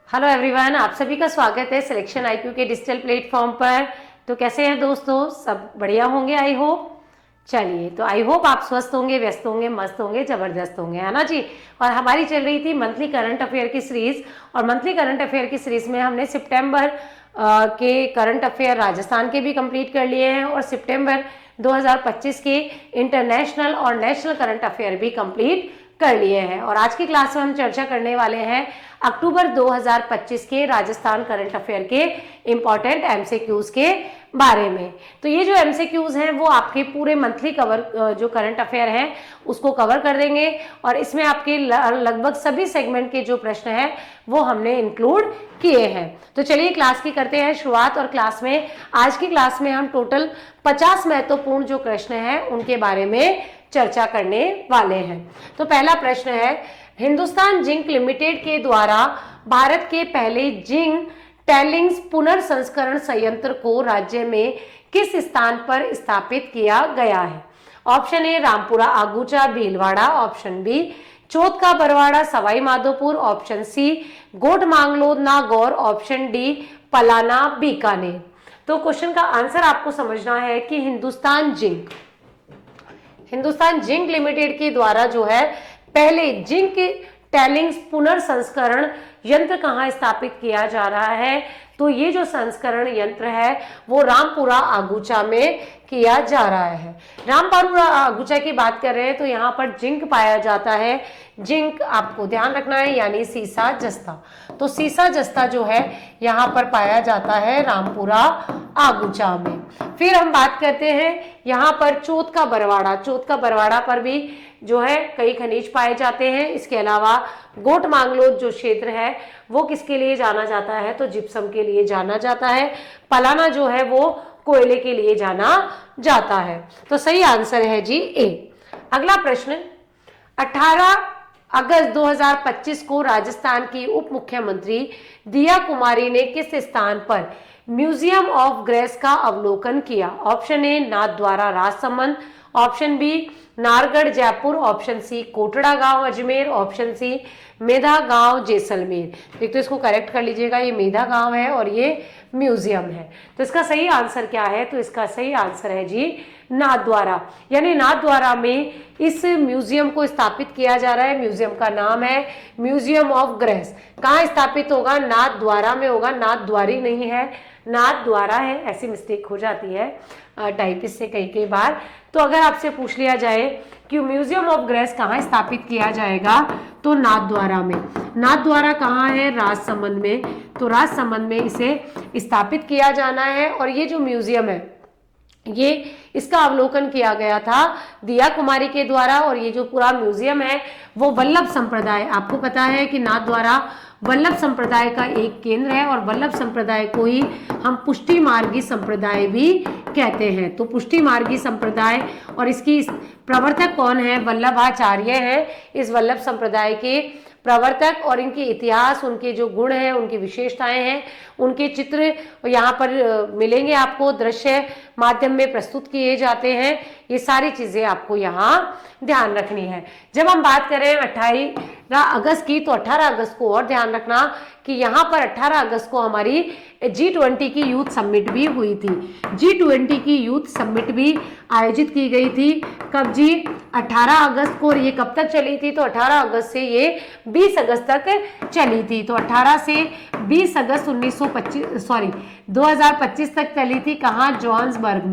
Hello everyone, आप सभी का स्वागत है सिलेक्शन आईक्यू के डिजिटल प्लेटफॉर्म पर। तो कैसे हैं दोस्तों, सब बढ़िया होंगे आई होप। चलिए, तो आई होप आप स्वस्थ होंगे, व्यस्त होंगे, मस्त होंगे, जबरदस्त होंगे, है ना जी। और हमारी चल रही थी मंथली करंट अफेयर की सीरीज, और मंथली करंट अफेयर की सीरीज में हमने सितंबर के करंट अफेयर राजस्थान के भी कंप्लीट कर लिए हैं, और सितंबर 2025 के इंटरनेशनल और नेशनल करंट अफेयर भी कंप्लीट कर लिए हैं। और आज की क्लास में हम चर्चा करने वाले हैं अक्टूबर 2025 के राजस्थान करंट अफेयर के इंपॉर्टेंट एमसीक्यूज के बारे में। तो ये जो एमसीक्यूज हैं वो आपके पूरे मंथली कवर जो करंट अफेयर हैं उसको कवर कर देंगे, और इसमें आपके लगभग सभी सेगमेंट के जो प्रश्न हैं वो हमने इंक्लूड किए हैं। तो चलिए क्लास की करते हैं शुरुआत। और क्लास में आज की क्लास में हम टोटल 50 महत्वपूर्ण जो प्रश्न हैं उनके बारे में चर्चा करने वाले हैं। तो पहला प्रश्न है, हिंदुस्तान जिंक लिमिटेड के द्वारा भारत के पहले जिंक टैलिंग्स पुनर्संस्करण संयंत्र को राज्य में किस स्थान पर स्थापित किया गया है? Option A Rampura Agucha Bhilwara, option B Chauth Ka Barwara Sawai Madhopur, option C Got Manglod Nagaur, option D Palana Bikaner. तो क्वेश्चन का आंसर आपको समझना है कि हिंदुस्तान जिंक लिमिटेड के द्वारा जो है पहले जिंक टैलिंग्स पुनर्संस्करण यंत्र कहाँ स्थापित किया जा रहा है? तो ये जो संस्करण यंत्र है वो रामपुरा आगुचा में किया जा रहा है। रामपुरा आगुचा की बात कर रहे हैं तो यहाँ पर जिंक पाया जाता है। जिंक आपको ध्यान रखना है, यानी सीसा जस्ता। तो सीसा जस्ता जो है यहाँ पर पाया जाता है रामपुरा आगुचा में। फिर हम बात करते हैं यहाँ पर चौथ का बरवाड़ा पर भी जो है कई खनिज पाए जाते हैं। इसके अलावा गोट मांगलोद जो क्षेत्र है वो किसके लिए जाना जाता है? तो जिप्सम के लिए जाना जाता है। पलाना जो है वो कोयले के लिए जाना जाता है। तो सही आंसर है जी ए। अगला प्रश्न, 18 अगस्त 2025 को राजस्थान की उप मुख्यमंत्री दिया कुमारी ने किस स्थान पर म्यूजियम ऑफ ग्रेस का अवलोकन किया? Option A Nathdwara Rajsamand, option B Nargarh Jaipur, option C Kotra गांव अजमेर, ऑप्शन सी मेधा गांव जैसलमेर। एक तो इसको करेक्ट कर लीजिएगा, ये मेधा गांव है और ये म्यूजियम है। तो इसका सही आंसर क्या है? तो इसका सही आंसर है जी नाथद्वारा, यानी नाथद्वारा में इस म्यूजियम को स्थापित किया जा रहा है। म्यूजियम का नाम है म्यूजियम ऑफ ग्रेस। कहाँ स्थापित होगा? नाथद्वारा में होगा, नाथद्वारी नहीं है, नाथद्वारा है। ऐसी मिस्टेक हो जाती है टाइपिस्ट से कई बार। तो अगर आपसे पूछ लिया जाए कि म्यूजियम ऑफ ग्रेस कहाँ स्थापित किया जाएगा, तो नाथद्वारा में। नाथद्वारा कहाँ है? राजसमंद में। तो राजसमंद में इसे स्थापित किया जाना है। और ये जो म्यूजियम है ये इसका अवलोकन किया गया था दिया कुमारी के द्वारा। और ये जो पूरा म्यूजियम है वो वल्लभ संप्रदाय, आपको पता है कि नाथद्वारा वल्लभ संप्रदाय का एक केंद्र है, और वल्लभ संप्रदाय को ही हम पुष्टि मार्गी संप्रदाय भी कहते हैं। तो पुष्टि मार्गी संप्रदाय, और इसकी प्रवर्तक कौन है? वल्लभाचार्य है इस वल्लभ संप्रदाय के प्रवर्तक। और इनके इतिहास, उनके जो गुण हैं, उनकी विशेषताएं हैं, उनके चित्र यहाँ पर मिलेंगे आपको, दृश्य माध्यम में प्रस्तुत किए जाते हैं। ये सारी चीजें आपको यहाँ ध्यान रखनी है। जब हम बात करें 18 अगस्त की, तो 18 अगस्त को और ध्यान रखना कि यहाँ पर 18 अगस्त को हमारी G20 की यूथ समिट भी हुई थी। G20 की यूथ समिट भी आयोजित की गई थी। कब जी? 18 अगस्त को। और ये कब तक चली थी? तो 18 अगस्त से ये 20 अगस्त तक चली थी। तो 18 से 20 अगस्त 2025 तक चली थी। कहाँ? जोहान्सबर्ग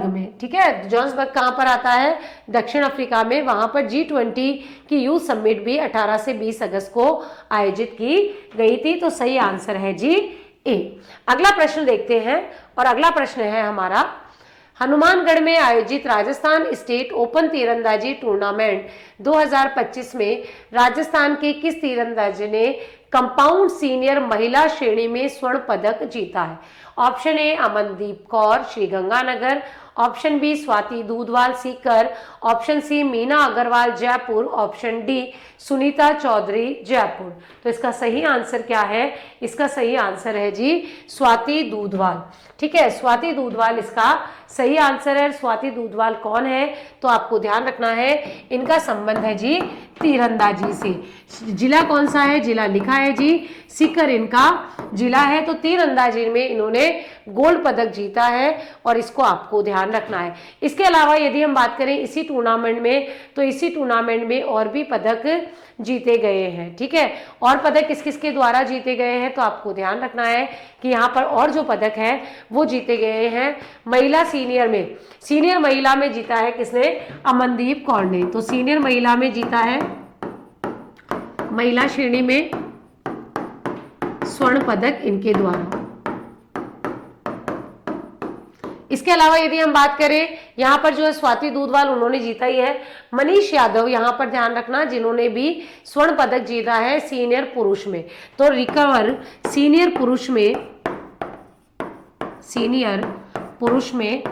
में। ठीक है, जोहान्सबर्ग कहाँ पर आता है? दक्षिण अफ्रीका में। वहां पर G20 की यूथ समिट भी 18 से 20 अगस्त को आयोजित की गई थी। तो सही आंसर है जी ए। अगला प्रश्न देखते हैं, और अगला प्रश्न है हमारा, हनुमानगढ़ में आयोजित राजस्थान स्टेट ओपन तीरंदाजी टूर्नामेंट 2025 में राजस्थान के किस तीरंदाज ने कंपाउंड सीनियर महिला श्रेणी में स्वर्ण पदक जीता है? Option A Amandeep Kaur Sriganganagar, option B Swati Dudhwal Sikar, option C Meena Agarwal Jaipur, option D Sunita Chaudhary Jaipur. तो इसका सही आंसर क्या है? इसका सही आंसर है जी स्वाति दूधवाल। ठीक है, स्वाति दूधवाल इसका सही आंसर है। स्वाति दूधवाल कौन है? तो आपको ध्यान रखना है, इनका संबंध है जी तीरंदाजी से। जिला कौन सा है? जिला लिखा है जी, सीकर इनका जिला है। तो तीरंदाजी में इन्होंने गोल्ड पदक जीता है और इसको आपको ध्यान रखना है। इसके अलावा यदि हम बात करें इसी टूर्नामेंट में, तो इसी टूर्नामेंट में और भी पदक जीते गए हैं, ठीक है। और पदक किस किस के द्वारा जीते गए हैं, तो आपको ध्यान रखना है कि यहाँ पर और जो पदक है वो जीते गए हैं महिला सीनियर में। सीनियर महिला में जीता है किसने? अमनदीप कौर ने। तो सीनियर महिला में जीता है, महिला श्रेणी में स्वर्ण पदक इनके द्वारा। इसके अलावा यदि हम बात करें यहाँ पर जो है स्वाति दूधवाल, उन्होंने जीता ही है। मनीष यादव यहाँ पर ध्यान रखना, जिन्होंने भी स्वर्ण पदक जीता है सीनियर पुरुष में। तो रिकवर सीनियर पुरुष में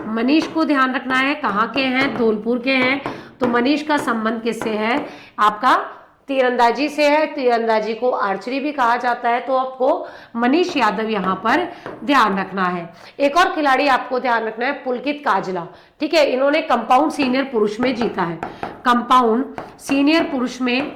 मनीष को ध्यान रखना है। कहाँ के हैं? धौलपुर के हैं। तो मनीष का संबंध किससे है? आपका तीरंदाजी से है। तीरंदाजी को आर्चरी भी कहा जाता है। तो आपको मनीष यादव यहाँ पर ध्यान रखना है। एक और खिलाड़ी आपको ध्यान रखना है, पुलकित काजला, ठीक है। इन्होंने कंपाउंड सीनियर पुरुष में जीता है। कंपाउंड सीनियर पुरुष में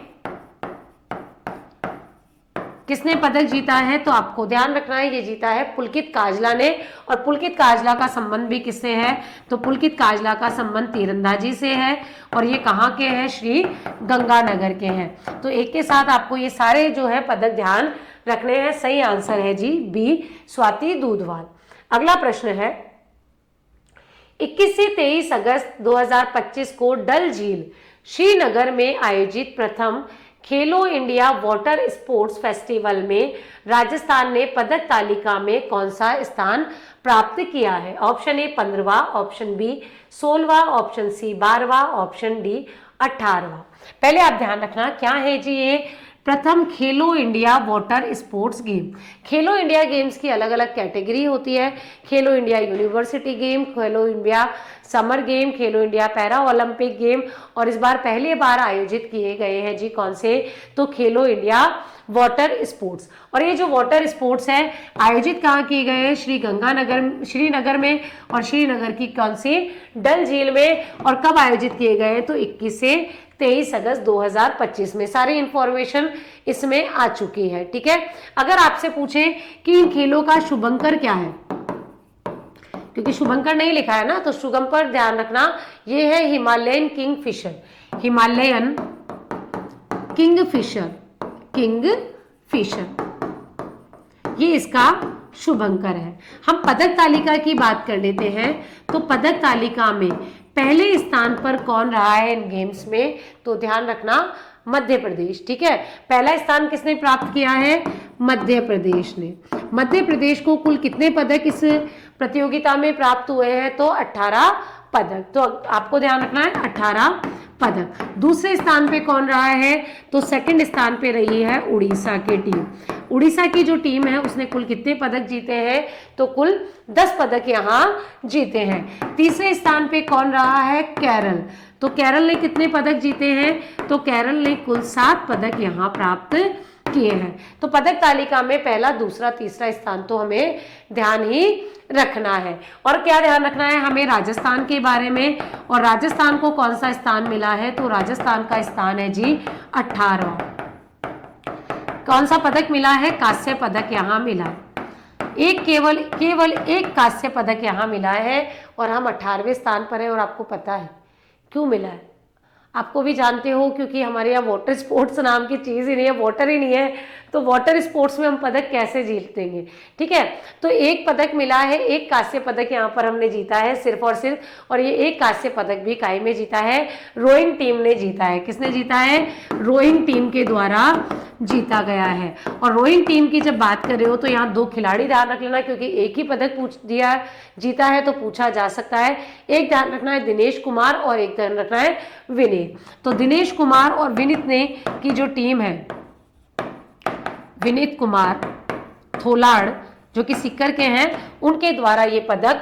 किसने पदक जीता है? तो आपको ध्यान रखना है, ये जीता है पुलकित काजला ने। और पुलकित काजला का संबंध भी किससे है? तो पुलकित काजला का संबंध तीरंदाजी से है। और ये कहाँ के हैं? श्री गंगानगर के हैं। तो एक के साथ आपको ये सारे जो है पदक ध्यान रखने हैं। सही आंसर है जी बी, स्वाति दूधवाल। अगला प्रश्न है, 21 से 23 अगस्त 2025 को डल झील श्रीनगर में आयोजित प्रथम खेलो इंडिया वाटर स्पोर्ट्स फेस्टिवल में राजस्थान ने पदक तालिका में कौन सा स्थान प्राप्त किया है? ऑप्शन ए 15वां, ऑप्शन बी 16वां, ऑप्शन सी 12वां, ऑप्शन डी 18वां। पहले आप ध्यान रखना क्या है जी ये प्रथम खेलो इंडिया वाटर स्पोर्ट्स गेम। खेलो इंडिया गेम्स की अलग अलग कैटेगरी होती है। खेलो इंडिया यूनिवर्सिटी गेम, खेलो इंडिया समर गेम, खेलो इंडिया पैरा ओलंपिक गेम, और इस बार पहली बार आयोजित किए गए हैं जी कौन से? तो खेलो इंडिया वाटर स्पोर्ट्स। और ये जो वाटर स्पोर्ट्स है आयोजित कहाँ किए गए हैं? श्रीनगर में। और श्रीनगर की कौन सी? डल झील में। और कब आयोजित किए गए हैं? तो 21 से 23 अगस्त 2025 में। सारी इंफॉर्मेशन इसमें आ चुकी है, ठीक है। अगर आपसे पूछें कि इन खेलों का शुभंकर क्या है, क्योंकि शुभंकर नहीं लिखा है ना, तो शुभंकर ध्यान रखना, ये है हिमालयन किंगफिशर। हिमालयन किंगफिशर ये इसका शुभंकर है। हम पदक तालिका की बात कर लेते हैं। तो पदक तालिका में पहले स्थान पर कौन रहा है इन गेम्स में? तो ध्यान रखना मध्य प्रदेश, ठीक है। पहला स्थान किसने प्राप्त किया है? मध्य प्रदेश ने। मध्य प्रदेश को कुल कितने पदक इस प्रतियोगिता में प्राप्त हुए हैं? तो 18 पदक। तो आपको ध्यान रखना है 18 पदक। दूसरे स्थान पे कौन रहा है? तो सेकंड स्थान पे रही है उड़ीसा की टीम। उड़ीसा की जो टीम है उसने कुल कितने पदक जीते हैं? तो कुल 10 पदक यहाँ जीते हैं। तीसरे स्थान पे कौन रहा है? केरल। तो केरल ने कितने पदक जीते हैं? तो केरल ने कुल 7 पदक यहाँ प्राप्त किए हैं। तो पदक तालिका में पहला, दूसरा, तीसरा स्थान तो हमें ध्यान ही रखना है। और क्या ध्यान रखना है हमें? राजस्थान के बारे में। और राजस्थान को कौन सा स्थान मिला है? तो राजस्थान का स्थान है जी 18वां। कौन सा पदक मिला है? कांस्य पदक यहाँ मिला है। केवल एक कांस्य पदक यहाँ मिला है और हम 18वें स्थान पर है। और आपको पता है क्यों मिला है? आपको भी जानते हो, क्योंकि हमारे यहाँ वाटर स्पोर्ट्स नाम की चीज़ ही नहीं है, वाटर ही नहीं है, तो वाटर स्पोर्ट्स में हम पदक कैसे जीतेंगे, ठीक है। तो एक पदक मिला है, एक कांस्य पदक यहाँ पर हमने जीता है सिर्फ और सिर्फ। और ये एक कांस्य पदक भी काई में जीता है? रोइंग टीम ने जीता है। किसने जीता है? रोइंग टीम के द्वारा जीता गया है। और रोइंग टीम की जब बात कर रहे हो तो यहाँ 2 खिलाड़ी ध्यान रख लेना, क्योंकि एक ही पदक जीता है तो पूछा जा सकता है। एक ध्यान रखना है दिनेश कुमार और एक ध्यान रखना है विनीत। तो दिनेश कुमार और विनीत ने की जो टीम है, विनीत कुमार थोलाड़ जो कि सीकर के हैं, उनके द्वारा ये पदक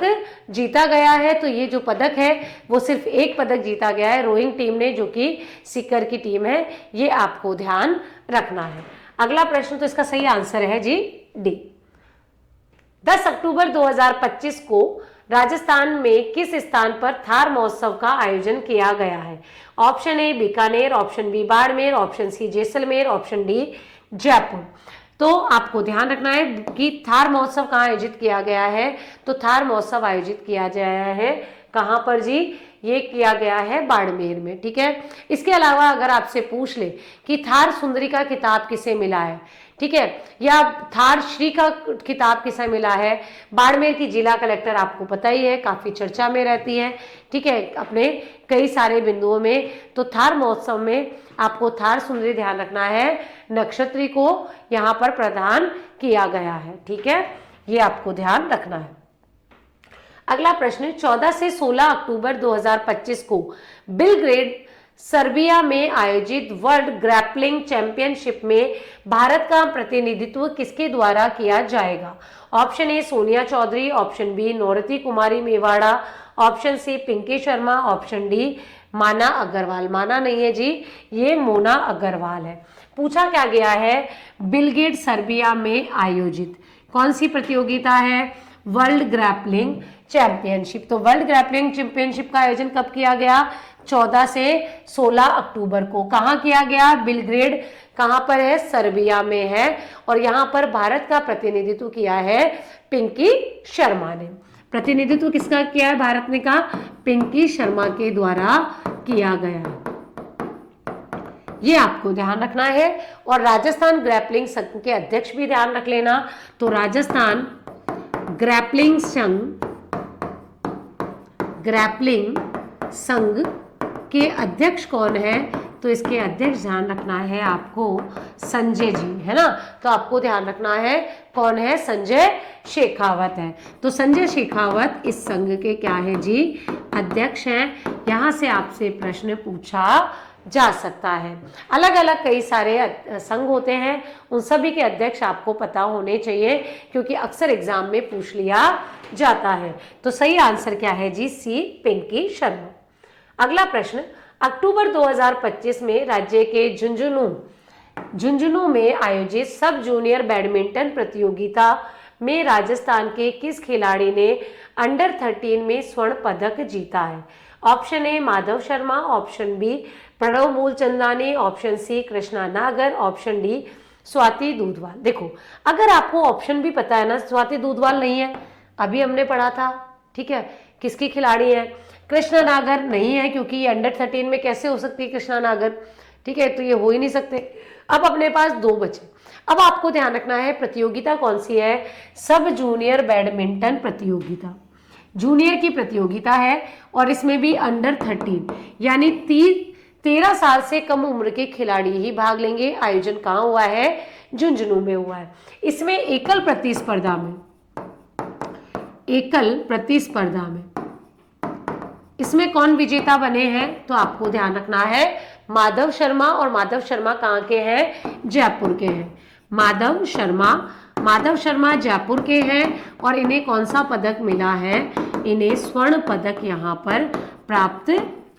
जीता गया है। तो ये जो पदक है वो सिर्फ एक पदक जीता गया है रोइंग टीम ने, जो कि सीकर की टीम है। ये आपको ध्यान रखना है। अगला प्रश्न, तो इसका सही आंसर है जी डी। 10 अक्टूबर 2025 को राजस्थान में किस स्थान पर थार महोत्सव का आयोजन किया गया है? Option A Bikaner, option B Barmer, option C Jaisalmer, option D Jaipur. तो आपको ध्यान रखना है कि थार महोत्सव कहाँ आयोजित किया गया है, तो थार महोत्सव आयोजित किया गया है कहाँ पर जी? ये किया गया है बाड़मेर में, ठीक है। इसके अलावा अगर आपसे पूछ ले कि थार सुंदरी का खिताब किसे मिला है, ठीक है, या थार श्री का खिताब किसे मिला है, बाड़मेर की जिला कलेक्टर आपको पता ही है, काफी चर्चा में रहती है, ठीक है, अपने कई सारे बिंदुओं में। तो थार महोत्सव में आपको थार सुंदरी ध्यान रखना है, नक्षत्री को यहाँ पर प्रदान किया गया है, ठीक है, ये आपको ध्यान रखना है। अगला प्रश्न, 14 से 16 अक्टूबर 2025 को बेलग्रेड सर्बिया में आयोजित वर्ल्ड ग्रैपलिंग चैंपियनशिप में भारत का प्रतिनिधित्व किसके द्वारा किया जाएगा? Option A Sonia Chaudhary, option B Naurti Kumari Mewara, option C Pinky Sharma, option D Mana Agarwal. माना नहीं है जी, ये मोना अग्रवाल है। पूछा क्या गया है? बेलग्रेड सर्बिया में आयोजित कौन सी प्रतियोगिता है? World grappling championship. तो वर्ल्ड ग्रैपलिंग चैंपियनशिप का आयोजन कब किया गया? 14 से 16 अक्टूबर को। कहाँ किया गया? बेलग्रेड कहाँ पर है? सर्बिया में है। और यहाँ पर भारत का प्रतिनिधित्व किया है पिंकी शर्मा ने। प्रतिनिधित्व किसका किया है भारत ने? कहा पिंकी शर्मा के द्वारा किया गया, ये आपको ध्यान रखना है। और राजस्थान ग्रैपलिंग संघ के अध्यक्ष भी ध्यान रख लेना। तो राजस्थान ग्रैपलिंग संघ के अध्यक्ष कौन है? तो इसके अध्यक्ष ध्यान रखना है आपको संजय जी, है ना। तो आपको ध्यान रखना है कौन है? संजय शेखावत है। तो संजय शेखावत इस संघ के क्या है जी? अध्यक्ष हैं। यहां से आपसे प्रश्न पूछा जा सकता है। अलग अलग कई सारे संघ होते हैं, उन सभी के अध्यक्ष आपको पता होने चाहिए, क्योंकि अक्सर एग्जाम में पूछ लिया जाता है। तो सही आंसर क्या है जी? सी पिंकी शर्मा। अगला प्रश्न, अक्टूबर 2025 में राज्य के झुंझुनू में आयोजित सब जूनियर बैडमिंटन प्रतियोगिता में राजस्थान के किस खिलाड़ी ने अंडर 13 में स्वर्ण पदक जीता है? Option A Madhav Sharma, option B Pranav Mulchandani, option C Krishna Nagar, option D Swati Dudhwal. देखो, अगर आपको ऑप्शन भी पता है ना, स्वाति दूधवाल नहीं है, अभी हमने पढ़ा था, ठीक है, किसकी खिलाड़ी है? कृष्णा नागर नहीं है, क्योंकि ये अंडर 13 में कैसे हो सकती है कृष्णा नागर, ठीक है, तो ये हो ही नहीं सकते। अब अपने पास दो बचे। अब आपको ध्यान रखना है प्रतियोगिता कौन सी है? सब जूनियर बैडमिंटन प्रतियोगिता, जूनियर की प्रतियोगिता है, और इसमें भी अंडर 13 यानी 13 साल से कम उम्र के खिलाड़ी ही भाग लेंगे। आयोजन कहाँ हुआ है? झुंझुनू में हुआ है। इसमें एकल प्रतिस्पर्धा में इसमें कौन विजेता बने हैं? तो आपको ध्यान रखना है माधव शर्मा, और माधव शर्मा कहाँ के हैं? जयपुर के हैं। माधव शर्मा जयपुर के हैं, और इन्हें कौन सा पदक मिला है? इन्हें स्वर्ण पदक यहाँ पर प्राप्त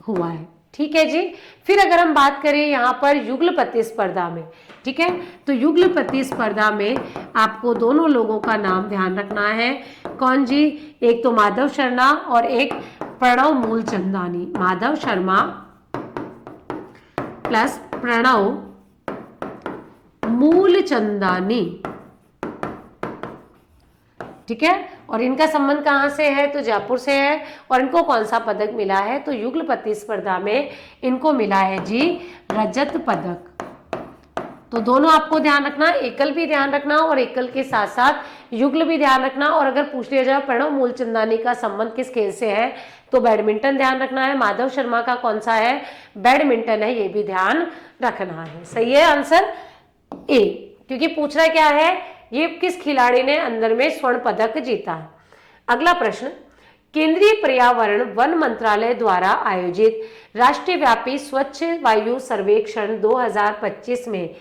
हुआ है, ठीक है जी। फिर अगर हम बात करें यहाँ पर युगल प्रतिस्पर्धा में, ठीक है, तो युगल प्रतिस्पर्धा में आपको दोनों लोगों का नाम ध्यान रखना है। कौन जी? एक तो माधव शर्मा और एक प्रणव मूलचंदानी। माधव शर्मा प्लस प्रणव मूलचंदानी, ठीक है, और इनका संबंध कहाँ से है? तो जयपुर से है। और इनको कौन सा पदक मिला है? तो युगल प्रतिस्पर्धा में इनको मिला है जी रजत पदक। तो दोनों आपको ध्यान रखना, एकल भी ध्यान रखना और एकल के साथ साथ युगल भी ध्यान रखना। और अगर पूछ लिया जाए प्रणव मूलचंदानी का संबंध किस खेल से है, तो बैडमिंटन ध्यान रखना है। माधव शर्मा का कौन सा है? बैडमिंटन है, ये भी ध्यान रखना है। सही है आंसर ए, क्योंकि पूछ रहा क्या है? ये किस खिलाड़ी ने अंदर में स्वर्ण पदक जीता है। अगला प्रश्न, केंद्रीय पर्यावरण वन मंत्रालय द्वारा आयोजित राष्ट्रव्यापी स्वच्छ वायु सर्वेक्षण 2025 में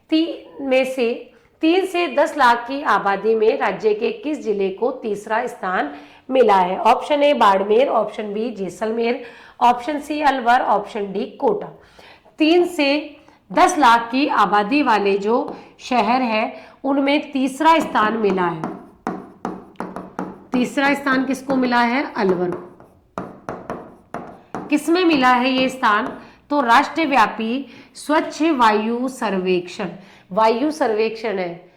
3 से 10 लाख की आबादी में राज्य के किस जिले को तीसरा स्थान मिला है? Option A Barmer, option B Jaisalmer, option C Alwar, option D Kota. 3 से 10 लाख की आबादी वाले जो शहर है उनमें तीसरा स्थान मिला है। तीसरा स्थान किसको मिला है? अलवर को। किसमें मिला है ये स्थान? तो राष्ट्रव्यापी स्वच्छ वायु सर्वेक्षण, वायु सर्वेक्षण है,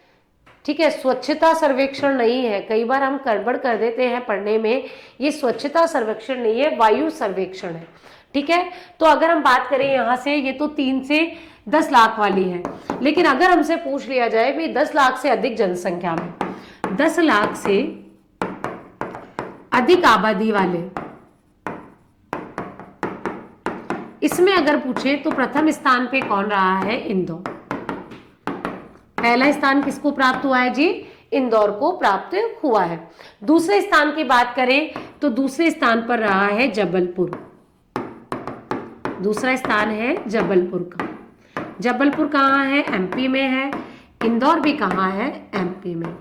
ठीक है, स्वच्छता सर्वेक्षण नहीं है। कई बार हम गड़बड़ कर देते हैं पढ़ने में, ये स्वच्छता सर्वेक्षण नहीं है, वायु सर्वेक्षण है, ठीक है। तो अगर हम बात करें यहाँ से, ये तो 3 से 10 लाख वाली है, लेकिन अगर हमसे पूछ लिया जाए भी 10 लाख से अधिक जनसंख्या में, 10 लाख से अधिक आबादी वाले, इसमें अगर पूछे तो प्रथम स्थान पे कौन रहा है? इंदौर। पहला स्थान किसको प्राप्त हुआ है जी? इंदौर को प्राप्त हुआ है। दूसरे स्थान की बात करें तो दूसरे स्थान पर रहा है जबलपुर। दूसरा स्थान है जबलपुर का। जबलपुर कहाँ है? एमपी में है। इंदौर भी कहाँ है? एमपी में।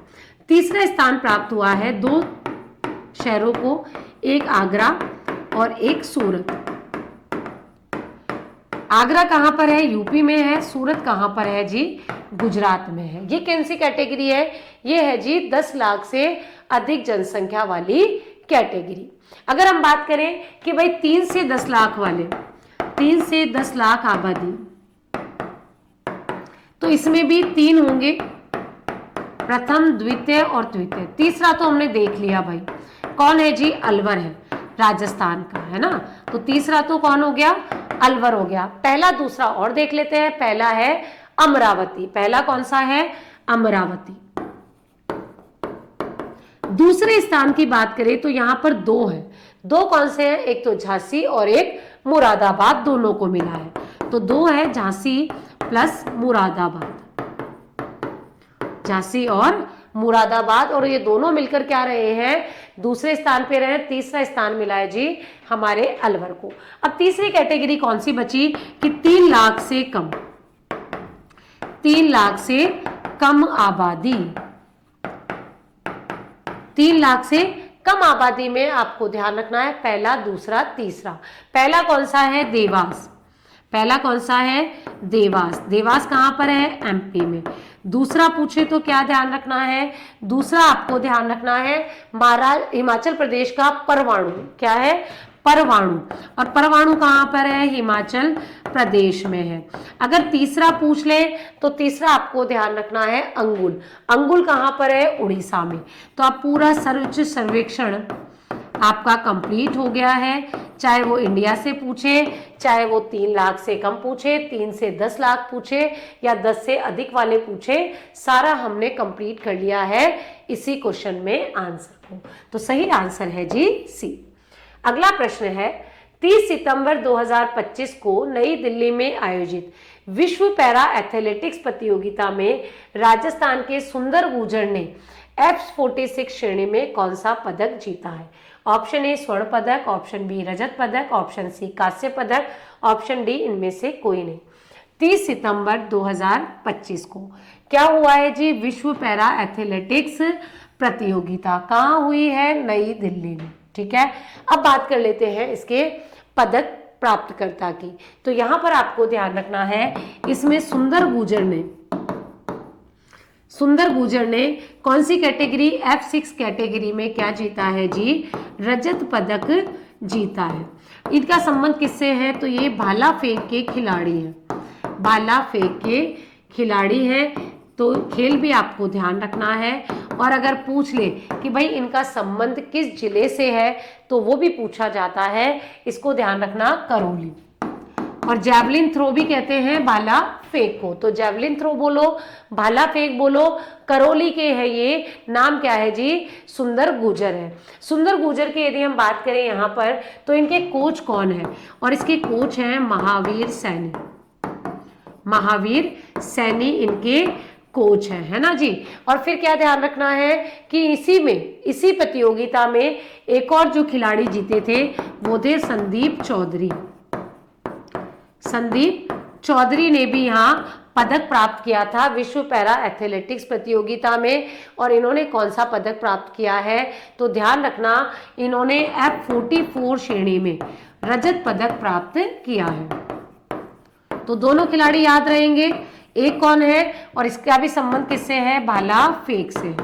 तीसरा स्थान प्राप्त हुआ है 2 शहरों को, एक आगरा और एक सूरत। आगरा कहाँ पर है? यूपी में है। सूरत कहाँ पर है जी? गुजरात में है। ये कौन सी कैटेगरी है? ये है जी 10 लाख से अधिक जनसंख्या वाली कैटेगरी। अगर हम बात करें कि भाई 3 से 10 लाख वाले, 3 से 10 लाख आबादी, तो इसमें भी 3 होंगे, प्रथम, द्वितीय और तृतीय। तीसरा तो हमने देख लिया भाई, कौन है जी? अलवर है, राजस्थान का, है ना। तो तीसरा तो कौन हो गया? अलवर हो गया। पहला दूसरा और देख लेते हैं। पहला है अमरावती। पहला कौन सा है? अमरावती। दूसरे स्थान की बात करें तो यहां पर 2 है। 2 कौन से हैं? एक तो झांसी और एक मुरादाबाद, दोनों को मिला है। तो 2 है झांसी प्लस मुरादाबाद, झांसी और मुरादाबाद, और ये दोनों मिलकर क्या रहे हैं? दूसरे स्थान पे रहे। तीसरा स्थान मिला है जी हमारे अलवर को। अब तीसरी कैटेगरी कौन सी बची कि 3 लाख से कम, 3 लाख से कम आबादी। 3 लाख से कम आबादी में आपको ध्यान रखना है पहला, दूसरा, तीसरा। पहला कौन सा है? देवास। पहला कौन सा है? देवास। देवास कहां पर है? एमपी में। दूसरा पूछे तो क्या ध्यान रखना है? दूसरा आपको ध्यान रखना है हिमाचल प्रदेश का परवाणु। क्या है? परवाणु। और परवाणु कहां पर है? हिमाचल प्रदेश में है। अगर तीसरा पूछ ले तो तीसरा आपको ध्यान रखना है अंगुल। अंगुल कहां पर है? उड़ीसा में। तो आप पूरा सर्च सर्वेक्षण आपका कंप्लीट हो गया है। चाहे वो इंडिया से पूछे, चाहे वो 3 लाख से कम पूछे, 3 से 10 लाख पूछे, या 10 से अधिक वाले पूछे, सारा हमने कंप्लीट कर लिया है इसी क्वेश्चन में आंसर को। तो सही आंसर है जी सी। अगला प्रश्न है, 30 सितंबर 2025 को नई दिल्ली में आयोजित विश्व पैरा एथलेटिक्स प्रतियोगिता में राजस्थान के सुंदर गुर्जर ने F46 श्रेणी में कौन सा पदक जीता है? ऑप्शन ए स्वर्ण पदक, ऑप्शन बी रजत पदक, ऑप्शन सी कांस्य पदक, ऑप्शन डी इनमें से कोई नहीं। 30 सितंबर 2025 को क्या हुआ है जी? विश्व पैरा एथलेटिक्स प्रतियोगिता कहाँ हुई है? नई दिल्ली में। ठीक है, अब बात कर लेते हैं इसके पदक प्राप्तकर्ता की। तो यहां पर आपको ध्यान रखना है, इसमें सुंदर गुर्जर ने कौन सी कैटेगरी? F6 कैटेगरी में क्या जीता है जी? रजत पदक जीता है। इनका संबंध किससे है? तो ये भाला फेंक के खिलाड़ी हैं। भाला फेंक के खिलाड़ी हैं, तो खेल भी आपको ध्यान रखना है। और अगर पूछ ले कि भाई इनका संबंध किस जिले से है, तो वो भी पूछा जाता है, इसको ध्यान रखना, करौली। और जैवलिन थ्रो भी कहते हैं भाला फेंक को। तो जैवलिन थ्रो बोलो, भाला फेंक बोलो, करौली के है ये। नाम क्या है जी? सुंदर गुर्जर है। सुंदर गुर्जर की यदि हम बात करें यहाँ पर, तो इनके कोच कौन है? और इसके कोच हैं महावीर सैनी। महावीर सैनी इनके कोच है ना जी। और फिर क्या ध्यान रखना है कि इसी प्रतियोगिता में एक और जो खिलाड़ी जीते थे वो थे संदीप चौधरी। संदीप चौधरी ने भी यहाँ पदक प्राप्त किया था विश्व पैरा एथलेटिक्स प्रतियोगिता में। और इन्होंने कौन सा पदक प्राप्त किया है? तो ध्यान रखना, इन्होंने F44 श्रेणी में रजत पदक प्राप्त किया है। तो दोनों खिलाड़ी याद रहेंगे। एक कौन है और इसका भी संबंध किससे है? भाला फेंक से।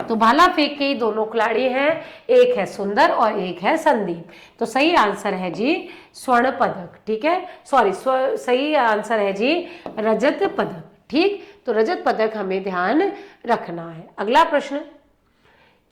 तो भाला फेंक के दोनों खिलाड़ी हैं, एक है सुंदर और एक है संदीप। तो सही आंसर है जी स्वर्ण पदक, ठीक है, सॉरी सही आंसर है जी रजत पदक। ठीक, तो रजत पदक हमें ध्यान रखना है। अगला प्रश्न,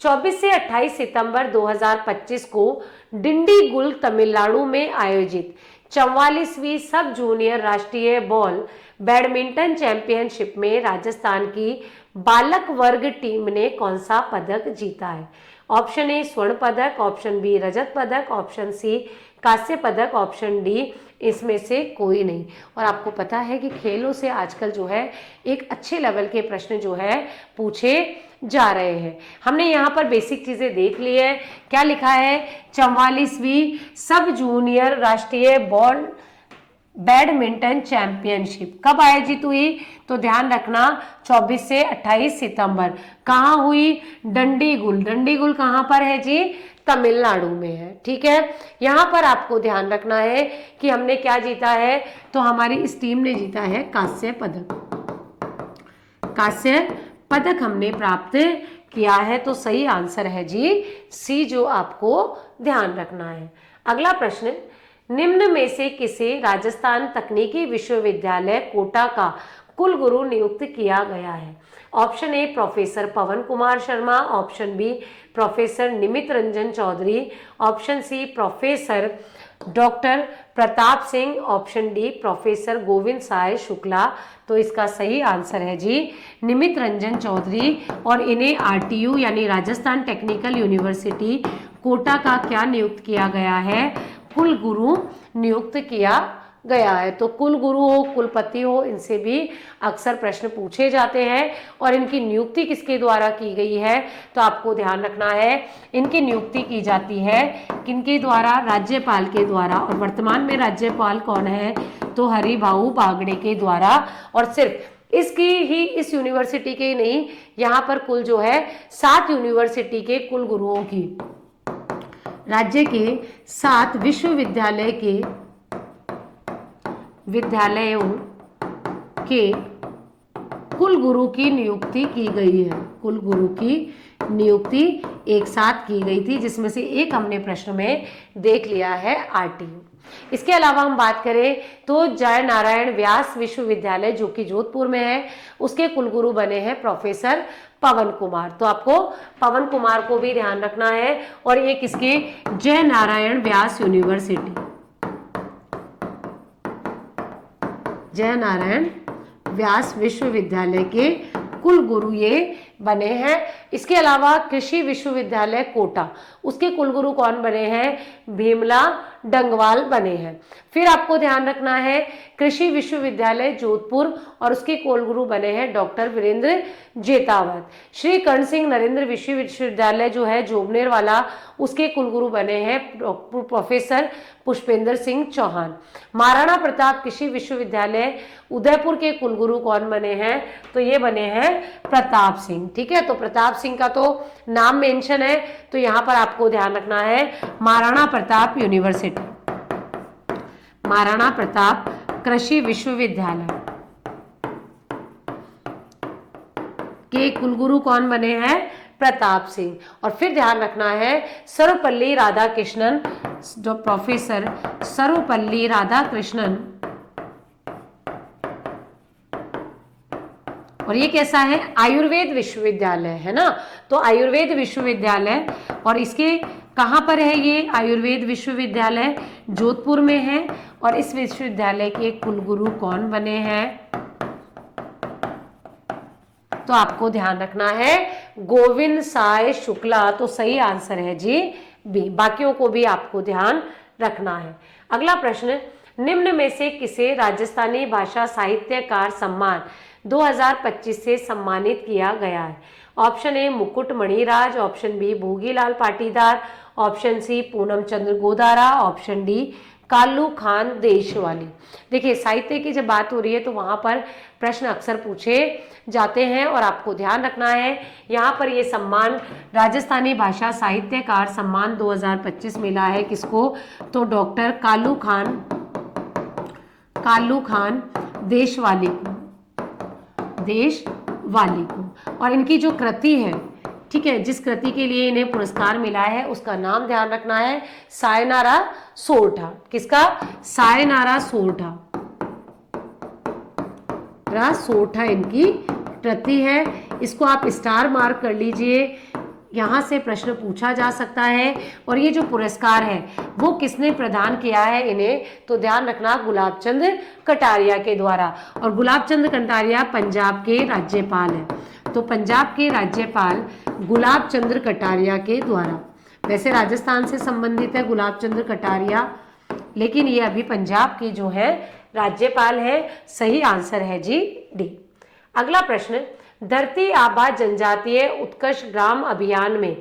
24 से 28 सितंबर 2025 को डिंडीगुल तमिलनाडु में आयोजित 44वीं सब जूनियर राष्ट्रीय बॉल बैडमिंटन चैंपियनशिप में राजस्थान की बालक वर्ग टीम ने कौन सा पदक जीता है? ऑप्शन ए स्वर्ण पदक, ऑप्शन बी रजत पदक, ऑप्शन सी कांस्य पदक, ऑप्शन डी इसमें से कोई नहीं। और आपको पता है कि खेलों से आजकल जो है एक अच्छे लेवल के प्रश्न जो है पूछे जा रहे हैं। हमने यहाँ पर बेसिक चीजें देख ली है। क्या लिखा है? 44वीं सब जूनियर राष्ट्रीय बॉल बैडमिंटन चैंपियनशिप कब आयोजित हुई? तो ध्यान रखना 24 से 28 सितंबर। कहाँ हुई? डंडीगुल। डंडीगुल कहाँ पर है जी? तमिलनाडु में है। ठीक है, यहाँ पर आपको ध्यान रखना है कि हमने क्या जीता है, तो हमारी इस टीम ने जीता है कांस्य पदक। कांस्य पदक हमने प्राप्त किया है। तो सही आंसर है जी सी, जो आपको ध्यान रखना है। अगला प्रश्न, निम्न में से किसे राजस्थान तकनीकी विश्वविद्यालय कोटा का कुलगुरु नियुक्त किया गया है? Option A professor Pawan Kumar Sharma, option B professor Nimit Ranjan Chaudhary, option C professor doctor Pratap Singh, option D professor Govind Sai Shukla. तो इसका सही आंसर है जी निमित रंजन चौधरी। और इन्हें आरटीयू यानी राजस्थान टेक्निकल यूनिवर्सिटी कोटा का क्या नियुक्त किया गया है? कुलगुरु नियुक्त किया गया है। तो कुलगुरु हो, कुलपति हो, इनसे भी अक्सर प्रश्न पूछे जाते हैं। और इनकी नियुक्ति किसके द्वारा की गई है? तो आपको ध्यान रखना है, इनकी नियुक्ति की जाती है किनके द्वारा? राज्यपाल के द्वारा। और वर्तमान में राज्यपाल कौन है? तो हरिभाऊ बागड़े के द्वारा। और सिर्फ इसकी ही, इस यूनिवर्सिटी के ही नहीं, यहाँ पर कुल जो है 7 यूनिवर्सिटी के कुलगुरुओं की, राज्य के 7 विश्वविद्यालयों के कुलगुरु की नियुक्ति की गई है। कुलगुरु की नियुक्ति एक साथ की गई थी, जिसमें से एक हमने प्रश्न में देख लिया है आरटीयू। इसके अलावा हम बात करें तो जय नारायण व्यास विश्वविद्यालय जो कि जोधपुर में है, उसके कुलगुरु बने हैं प्रोफेसर पवन कुमार। तो आपको पवन कुमार को भी ध्यान रखना है। और ये किसके? जय नारायण व्यास यूनिवर्सिटी, जय नारायण व्यास विश्वविद्यालय के कुलगुरु ये बने हैं। इसके अलावा कृषि विश्वविद्यालय कोटा, उसके कुलगुरु कौन बने हैं? भीमला डंगवाल बने हैं। फिर आपको ध्यान रखना है कृषि विश्वविद्यालय जोधपुर और उसके कुलगुरु बने हैं डॉक्टर वीरेंद्र जेतावत। श्री कर्ण सिंह नरेंद्र विश्वविद्यालय जो है जोबनेर वाला, उसके कुलगुरु बने हैं प्रोफेसर पुष्पेंद्र सिंह चौहान। महाराणा प्रताप कृषि विश्वविद्यालय उदयपुर के कुलगुरु कौन बने हैं? तो ये बने हैं प्रताप सिंह। ठीक है, तो प्रताप सिंह का तो नाम मेंशन है, तो यहाँ पर आपको ध्यान रखना है महाराणा प्रताप यूनिवर्सिटी, महाराणा प्रताप कृषि विश्वविद्यालय के कुलगुरु कौन बने हैं? प्रताप सिंह। और फिर ध्यान रखना है सर्वपल्ली राधाकृष्णन, जो प्रोफेसर सर्वपल्ली राधाकृष्णन, और ये कैसा है? आयुर्वेद विश्वविद्यालय है ना। तो आयुर्वेद विश्वविद्यालय, और इसके कहाँ पर है ये आयुर्वेद विश्वविद्यालय? जोधपुर में है। और इस विश्वविद्यालय के कुलगुरु कौन बने हैं? तो आपको ध्यान रखना है गोविंद साय शुक्ला। तो सही आंसर है जी बी। बाकियों को भी आपको ध्यान रखना है। अगला प्रश्न, निम्न में से किसे राजस्थानी भाषा साहित्यकार सम्मान 2025 से सम्मानित किया गया है? Option A Mukut Maniraj, option B Bhogilal Patidar, option C Poonam Chandra Godara, option D Kalu Khan Deshwali. देखिए, साहित्य की जब बात हो रही है तो वहां पर प्रश्न अक्सर पूछे जाते हैं। और आपको ध्यान रखना है यहाँ पर ये सम्मान राजस्थानी भाषा साहित्यकार सम्मान 2025 मिला है किसको? तो डॉक्टर कालू खान देशवाली को। और इनकी जो कृति है ठीक है, जिस कृति के लिए इन्हें पुरस्कार मिला है उसका नाम ध्यान रखना है, सायनारा सोरठा। किसका? सायनारा सोरठा। सोरठा इनकी कृति है। इसको आप स्टार मार्क कर लीजिए, यहाँ से प्रश्न पूछा जा सकता है। और ये जो पुरस्कार है वो किसने प्रदान किया है इन्हें, तो ध्यान रखना गुलाब चंद कटारिया के द्वारा। और गुलाब चंद कटारिया पंजाब के राज्यपाल हैं, तो पंजाब के राज्यपाल गुलाब चंद कटारिया के द्वारा। वैसे राजस्थान से संबंधित है गुलाब चंद कटारिया, लेकिन ये अभी पंजाब के जो है राज्यपाल है। सही आंसर है जी डी। अगला प्रश्न, धरती आबा जनजातीय उत्कर्ष ग्राम अभियान में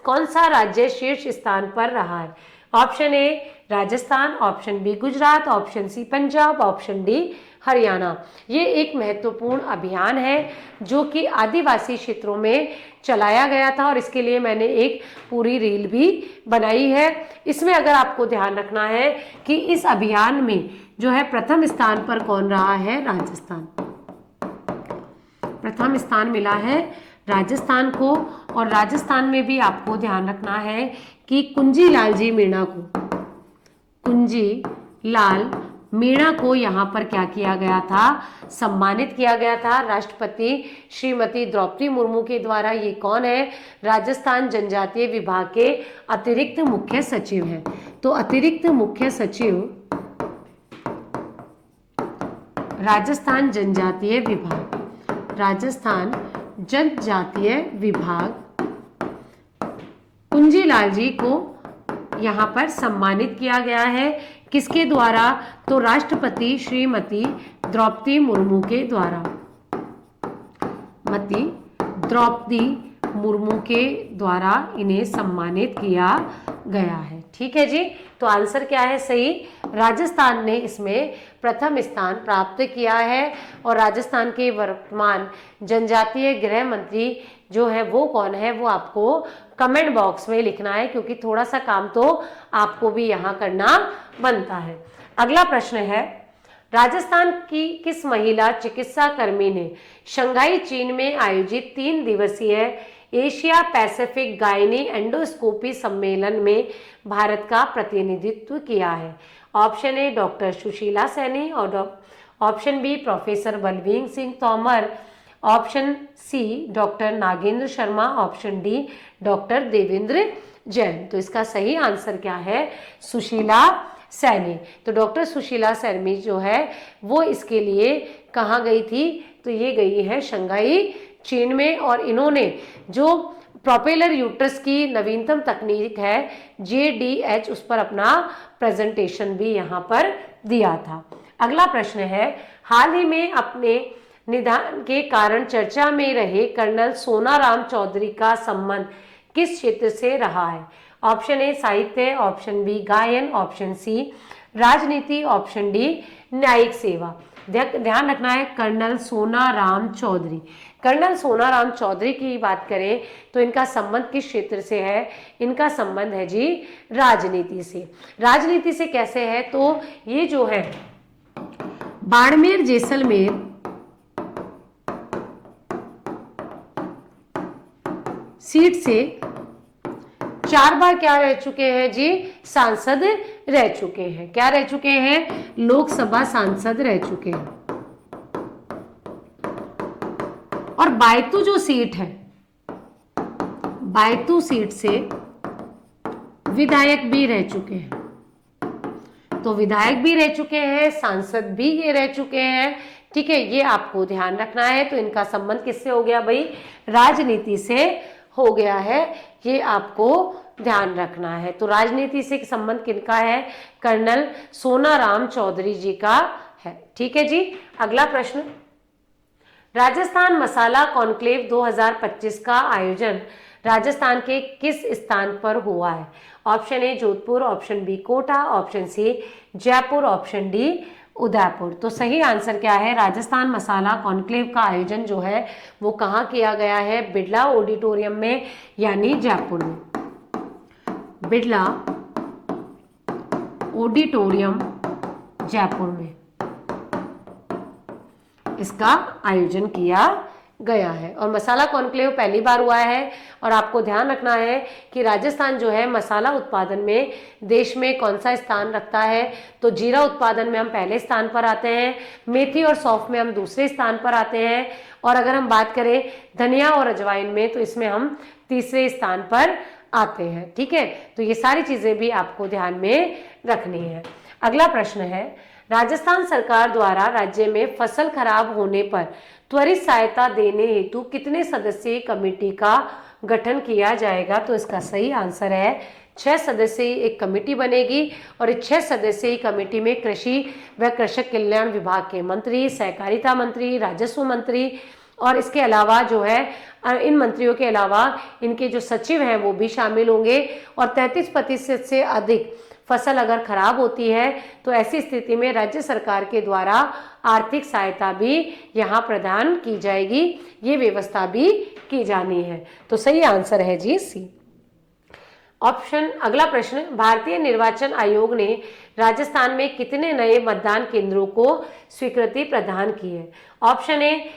कौन सा राज्य शीर्ष स्थान पर रहा है? Option A Rajasthan, option B Gujarat, option C Punjab, option D Haryana. ये एक महत्वपूर्ण अभियान है जो कि आदिवासी क्षेत्रों में चलाया गया था और इसके लिए मैंने एक पूरी रील भी बनाई है। इसमें अगर आपको ध्यान रखना है कि इस अभियान में जो है प्रथम स्थान पर कौन रहा है? राजस्थान। प्रथम स्थान मिला है राजस्थान को। और राजस्थान में भी आपको ध्यान रखना है कि कुंजी लाल जी मीणा को, कुंजी लाल मीणा को यहाँ पर क्या किया गया था? सम्मानित किया गया था राष्ट्रपति श्रीमती द्रौपदी मुर्मू के द्वारा। ये कौन है? राजस्थान जनजातीय विभाग के अतिरिक्त मुख्य सचिव हैं। तो अतिरिक्त मुख्य सचिव राजस्थान जनजातीय विभाग, राजस्थान जनजातीय विभाग कुंजीलाल जी को यहाँ पर सम्मानित किया गया है। किसके द्वारा? तो राष्ट्रपति श्रीमती द्रौपदी मुर्मू के द्वारा, मती द्रौपदी मुर्मू के द्वारा इन्हें सम्मानित किया गया है। ठीक है जी, तो आंसर क्या है सही? राजस्थान ने इसमें प्रथम स्थान प्राप्त किया है। और राजस्थान के वर्तमान जनजातीय गृह मंत्री जो है वो कौन है, वो आपको कमेंट बॉक्स में लिखना है, क्योंकि थोड़ा सा काम तो आपको भी यहाँ करना बनता है। अगला प्रश्न है, राजस्थान की किस महिला चिकित्सा कर्मी ने शंघाई चीन में आयोजित 3 दिवसीय एशिया पैसिफिक गायनी एंडोस्कोपी सम्मेलन में भारत का प्रतिनिधित्व किया है? Option A doctor Sushila Saini, और option B professor Balveer Singh Tomar, option C doctor Nagendra Sharma, option D doctor Devendra Jain. तो इसका सही आंसर क्या है? सुशीला सैनी। तो डॉक्टर सुशीला सैनी जो है वो इसके लिए कहाँ गई थी? तो ये गई है शंघाई चीन में। और इन्होंने जो प्रोपेलर यूट्रस की नवीनतम तकनीक है JDH, उस पर अपना प्रेजेंटेशन भी यहाँ पर दिया था। अगला प्रश्न है, हाल ही में अपने निधन के कारण चर्चा में रहे कर्नल सोनाराम चौधरी का संबंध किस क्षेत्र से रहा है? ऑप्शन ए साहित्य, ऑप्शन बी गायन, ऑप्शन सी राजनीति, ऑप्शन डी न्यायिक सेवा। ध्यान रखना है कर्नल सोनाराम चौधरी। कर्नल सोनाराम चौधरी की बात करें तो इनका संबंध किस क्षेत्र से है? इनका संबंध है जी राजनीति से। राजनीति से कैसे है? तो ये जो है बाड़मेर जैसलमेर सीट से 4 बार क्या रह चुके हैं जी? सांसद रह चुके हैं। क्या रह चुके हैं? लोकसभा सांसद रह चुके हैं। और बायतू जो सीट है, बायतू सीट से विधायक भी रह चुके हैं। तो विधायक भी रह चुके हैं, सांसद भी ये रह चुके हैं। ठीक है, ये आपको ध्यान रखना है। तो इनका संबंध किससे हो गया भाई? राजनीति से हो गया है, ये आपको ध्यान रखना है। तो राजनीति से संबंध किनका है? कर्नल सोनाराम चौधरी जी का है। ठीक है जी, अगला प्रश्न, राजस्थान मसाला कॉन्क्लेव 2025 का आयोजन राजस्थान के किस स्थान पर हुआ है? Option A Jodhpur, option B Kota, option C Jaipur, option D Udaipur. तो सही आंसर क्या है? राजस्थान मसाला कॉन्क्लेव का आयोजन जो है वो कहाँ किया गया है? बिड़ला ऑडिटोरियम में, यानी जयपुर में। बिड़ला ऑडिटोरियम जयपुर में इसका आयोजन किया गया है। और मसाला कॉन्क्लेव पहली बार हुआ है। और आपको ध्यान रखना है कि राजस्थान जो है मसाला उत्पादन में देश में कौन सा स्थान रखता है, तो जीरा उत्पादन में हम पहले स्थान पर आते हैं, मेथी और सौंफ में हम दूसरे स्थान पर आते हैं, और अगर हम बात करें धनिया और अजवाइन में तो इसमें हम तीसरे स्थान पर आते हैं। ठीक है, तो ये सारी चीजें भी आपको ध्यान में रखनी है। अगला प्रश्न है, राजस्थान सरकार द्वारा राज्य में फसल खराब होने पर त्वरित सहायता देने हेतु कितने सदस्यीय कमेटी का गठन किया जाएगा? तो इसका सही आंसर है 6 सदस्यीय एक कमेटी बनेगी, और इस 6 सदस्यीय कमेटी में कृषि व कृषक कल्याण विभाग के मंत्री, सहकारिता मंत्री, राजस्व मंत्री, और इसके अलावा जो है इन मंत्रियों के अलावा इनके जो सचिव हैं वो भी शामिल होंगे। और 33% से अधिक फसल अगर खराब होती है तो ऐसी स्थिति में राज्य सरकार के द्वारा आर्थिक सहायता भी यहाँ प्रदान की जाएगी, ये व्यवस्था भी की जानी है। तो सही आंसर है जी सी ऑप्शन। अगला प्रश्न, भारतीय निर्वाचन आयोग ने राजस्थान में कितने नए मतदान केंद्रों को स्वीकृति प्रदान की है? Option A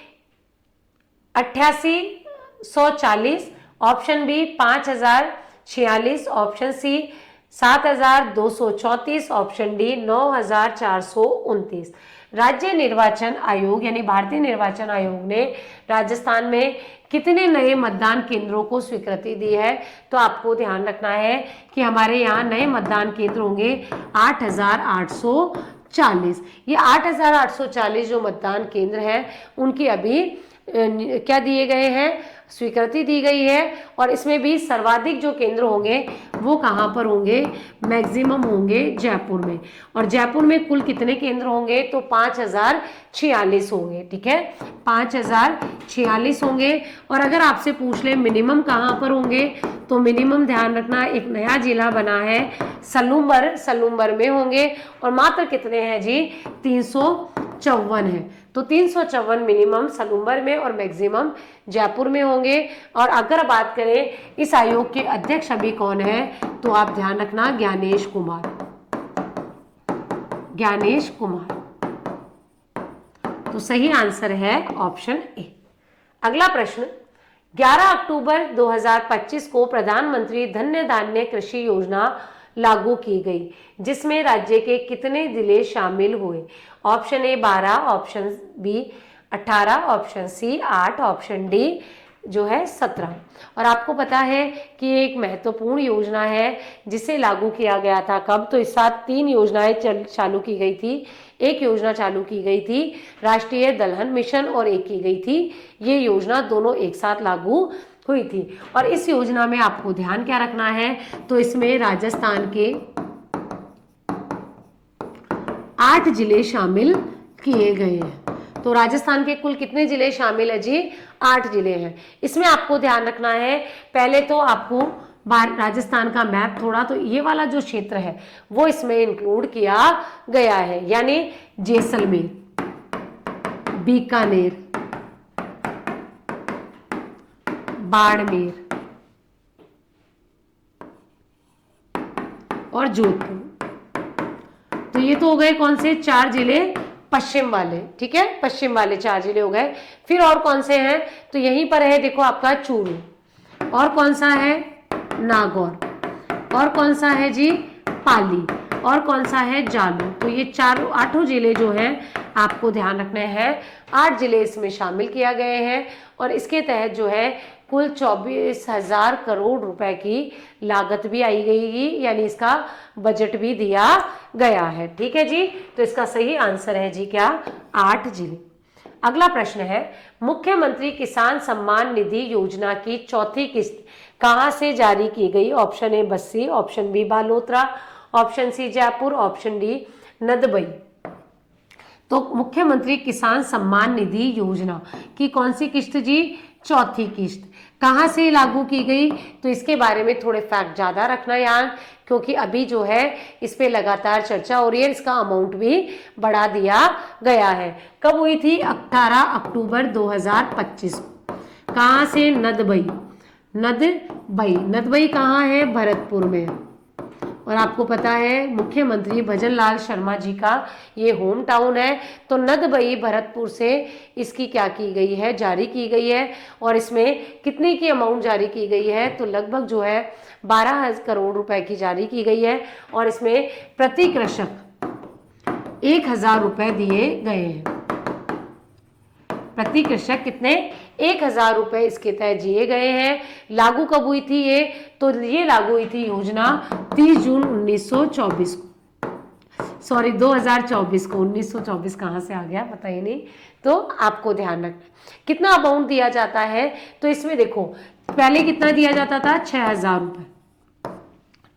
8840, option B 5046, option C 7234, option D 9429। राज्य निर्वाचन आयोग यानी भारतीय निर्वाचन आयोग ने राजस्थान में कितने नए मतदान केंद्रों को स्वीकृति दी है? तो आपको ध्यान रखना है कि हमारे यहाँ नए मतदान केंद्र होंगे 8840। ये 8840 जो मतदान केंद्र हैं उनकी अभी क्या दिए गए हैं, स्वीकृति दी गई है। और इसमें भी सर्वाधिक जो केंद्र होंगे वो कहाँ पर होंगे? मैक्सिमम होंगे जयपुर में। और जयपुर में कुल कितने केंद्र होंगे? तो 5046 होंगे। ठीक है, 5046 होंगे। और अगर आपसे पूछ ले मिनिमम कहाँ पर होंगे, तो मिनिमम ध्यान रखना एक नया जिला बना है सलूम्बर में होंगे। और मात्र कितने हैं जी? 354 है। तो 354 मिनिमम सलूम्बर में और मैक्सिमम जयपुर में होंगे। और अगर बात करें इस आयोग के अध्यक्ष अभी कौन है, तो आप ध्यान रखना ज्ञानेश कुमार। तो सही आंसर है ऑप्शन ए। अगला प्रश्न, 11 अक्टूबर 2025 को प्रधानमंत्री धन्य धान्य कृषि योजना लागू की गई, जिसमें राज्य के कितने जिले शामिल हुए? Option A 12, option B 18, option C 8, option D जो है 17। और आपको पता है कि ये एक महत्वपूर्ण योजना है जिसे लागू किया गया था कब? तो इस साथ 3 योजनाएं चालू की गई थी। एक योजना चालू की गई थी राष्ट्रीय दलहन मिशन और एक की गई थी ये योजना, दोनों एक साथ लागू हुई थी। और इस योजना में आपको ध्यान क्या रखना है, तो इसमें राजस्थान के 8 जिले शामिल किए गए हैं। तो राजस्थान के कुल कितने जिले शामिल है जी? 8 जिले हैं। इसमें आपको ध्यान रखना है, पहले तो आपको राजस्थान का मैप थोड़ा तो ये वाला जो क्षेत्र है वो इसमें इंक्लूड किया गया है, यानी जैसलमेर, बीकानेर, बाड़मेर और जोधपुर। तो ये तो हो गए कौन से 4 जिले? पश्चिम वाले। ठीक है, पश्चिम वाले 4 जिले हो गए। फिर और कौन से हैं? तो यहीं पर है देखो आपका चूरू, और कौन सा है? नागौर, और कौन सा है जी? पाली, और कौन सा है? जालौर। तो ये 8 जिले जो हैं आपको ध्यान रखने हैं। 8 जिले इसमें शामिल किया गए हैं और इसके तहत जो है कुल 24,000 करोड़ रुपए की लागत भी आई गई, यानी इसका बजट भी दिया गया है। ठीक है जी, तो इसका सही आंसर है जी क्या? 8 जिले। अगला प्रश्न है, मुख्यमंत्री किसान सम्मान निधि योजना की चौथी किस्त कहां से जारी की गई? Option A Bassi, option B Balotra, option C Jaipur, option D Nadbai. तो मुख्यमंत्री किसान सम्मान निधि योजना की कौन सी किस्त जी? चौथी किस्त कहां से लागू की गई? तो इसके बारे में थोड़े फैक्ट ज्यादा रखना यार, क्योंकि अभी जो है इस पे लगातार चर्चा हो रही है, इसका अमाउंट भी बढ़ा दिया गया है। कब हुई थी? 18 अक्टूबर 2025। कहां से? नदबई। नदबई कहाँ है? भरतपुर में। और आपको पता है मुख्यमंत्री भजन लाल शर्मा जी का ये होम टाउन है। तो नदबई भरतपुर से इसकी क्या की गई है, जारी की गई है। और इसमें कितने की अमाउंट जारी की गई है, तो लगभग जो है 12 करोड़ रुपए की जारी की गई है। और इसमें प्रति कृषक 1000 रुपए दिए गए हैं। प्रति कृषक कितने, 1000 रुपए इसके तहत दिए गए हैं। लागू कब हुई थी ये, तो ये लागू हुई थी योजना 30 जून 1924 को, सॉरी 2024 को, 1924 कहाँ से आ गया पता ही नहीं। तो आपको ध्यान रखना कितना अमाउंट दिया जाता है। तो इसमें देखो पहले कितना दिया जाता था, 6000 रुपए,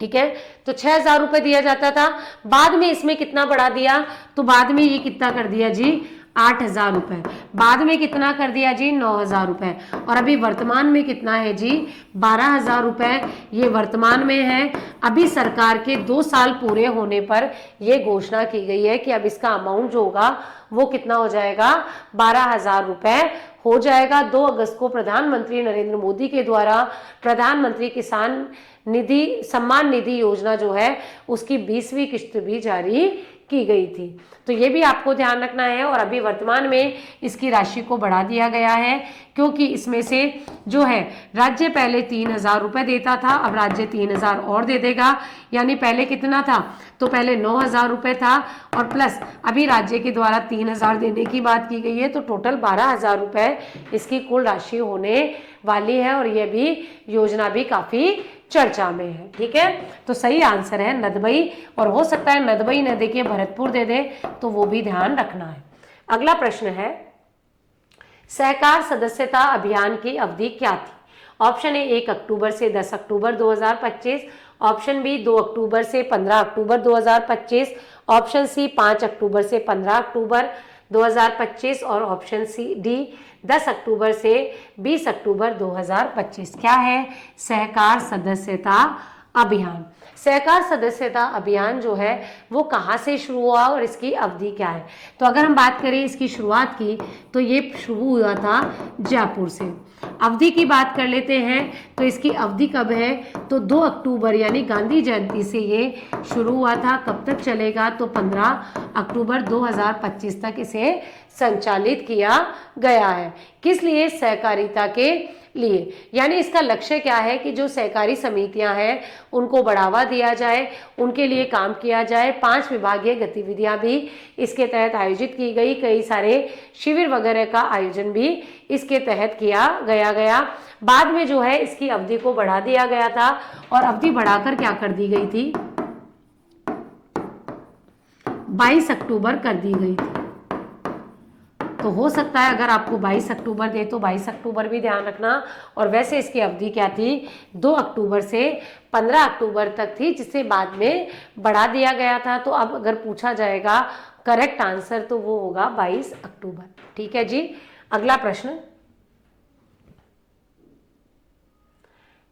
ठीक है। तो 6000 रुपए दिया जाता था। बाद में इसमें कितना बढ़ा दिया, तो बाद में ये कितना कर दिया जी, 8000 रुपए। बाद में कितना कर दिया जी, 9000 रुपए। और अभी वर्तमान में कितना है जी, 12000 रुपए ये वर्तमान में है। अभी सरकार के 2 साल पूरे होने पर यह घोषणा की गई है कि अब इसका अमाउंट जो होगा वो कितना हो जाएगा, 12000 रुपए हो जाएगा। 2 अगस्त को प्रधानमंत्री नरेंद्र मोदी के द्वारा प्रधानमंत्री किसान निधि सम्मान निधि योजना जो है उसकी 20वीं किस्त भी जारी की गई थी। तो ये भी आपको ध्यान रखना है। और अभी वर्तमान में इसकी राशि को बढ़ा दिया गया है, क्योंकि इसमें से जो है राज्य पहले 3000 रुपए देता था, अब राज्य 3000 और दे देगा। यानी पहले कितना था, तो पहले 9000 रुपए था और प्लस अभी राज्य के द्वारा 3000 देने की बात की गई है। तो टोटल 12000 रुपए इसकी कुल राशि होने वाली है। और यह भी योजना भी काफी चर्चा में है, ठीक है। तो सही आंसर है नदबई। और हो सकता है नदबई न दे के भरतपुर दे दे, तो वो भी ध्यान रखना है। अगला प्रश्न है, सहकार सदस्यता अभियान की अवधि क्या थी। ऑप्शन ए 1 अक्टूबर से 10 अक्टूबर 2025, ऑप्शन बी 2 अक्टूबर से 15 अक्टूबर 2025, ऑप्शन सी 5 अक्टूबर से 15 अक्टूबर 2025 और ऑप्शन सी डी 10 अक्टूबर से 20 अक्टूबर 2025। क्या है, सहकार सदस्यता अभियान। सहकार सदस्यता अभियान जो है वो कहाँ से शुरू हुआ और इसकी अवधि क्या है। तो अगर हम बात करें इसकी शुरुआत की, तो ये शुरू हुआ था जयपुर से। अवधि की बात कर लेते हैं, तो इसकी अवधि कब है, तो 2 अक्टूबर यानी गांधी जयंती से ये शुरू हुआ था। कब तक चलेगा, तो 15 अक्टूबर 2025 तक इसे संचालित किया गया है। किस लिए, सहकारिता के लिए। यानी इसका लक्ष्य क्या है कि जो सहकारी समितियां हैं उनको बढ़ावा दिया जाए, उनके लिए काम किया जाए। 5 विभागीय गतिविधियां भी इसके तहत आयोजित की गई, कई सारे शिविर वगैरह का आयोजन भी इसके तहत किया गया। बाद में जो है इसकी अवधि को बढ़ा दिया गया था और अवधि बढ़ाकर क्या कर दी गई थी, 22 अक्टूबर कर दी गई थी। तो हो सकता है अगर आपको 22 अक्टूबर दे तो 22 अक्टूबर भी ध्यान रखना। और वैसे इसकी अवधि क्या थी, 2 अक्टूबर से 15 अक्टूबर तक थी, जिसे बाद में बढ़ा दिया गया था। तो अब अगर पूछा जाएगा करेक्ट आंसर तो वो होगा 22 अक्टूबर, ठीक है जी। अगला प्रश्न,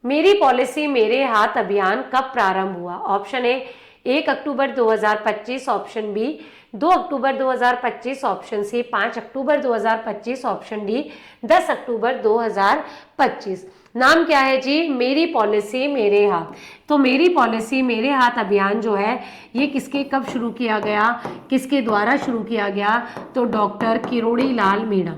मेरी पॉलिसी मेरे हाथ अभियान कब प्रारंभ हुआ। ऑप्शन ए 1 अक्टूबर 2025, ऑप्शन बी 2 अक्टूबर 2025, ऑप्शन सी 5 अक्टूबर 2025, ऑप्शन डी 10 अक्टूबर 2025। नाम क्या है जी, मेरी पॉलिसी मेरे हाथ। तो मेरी पॉलिसी मेरे हाथ अभियान जो है ये किसके कब शुरू किया गया, किसके द्वारा शुरू किया गया, तो डॉक्टर किरोड़ी लाल मीणा,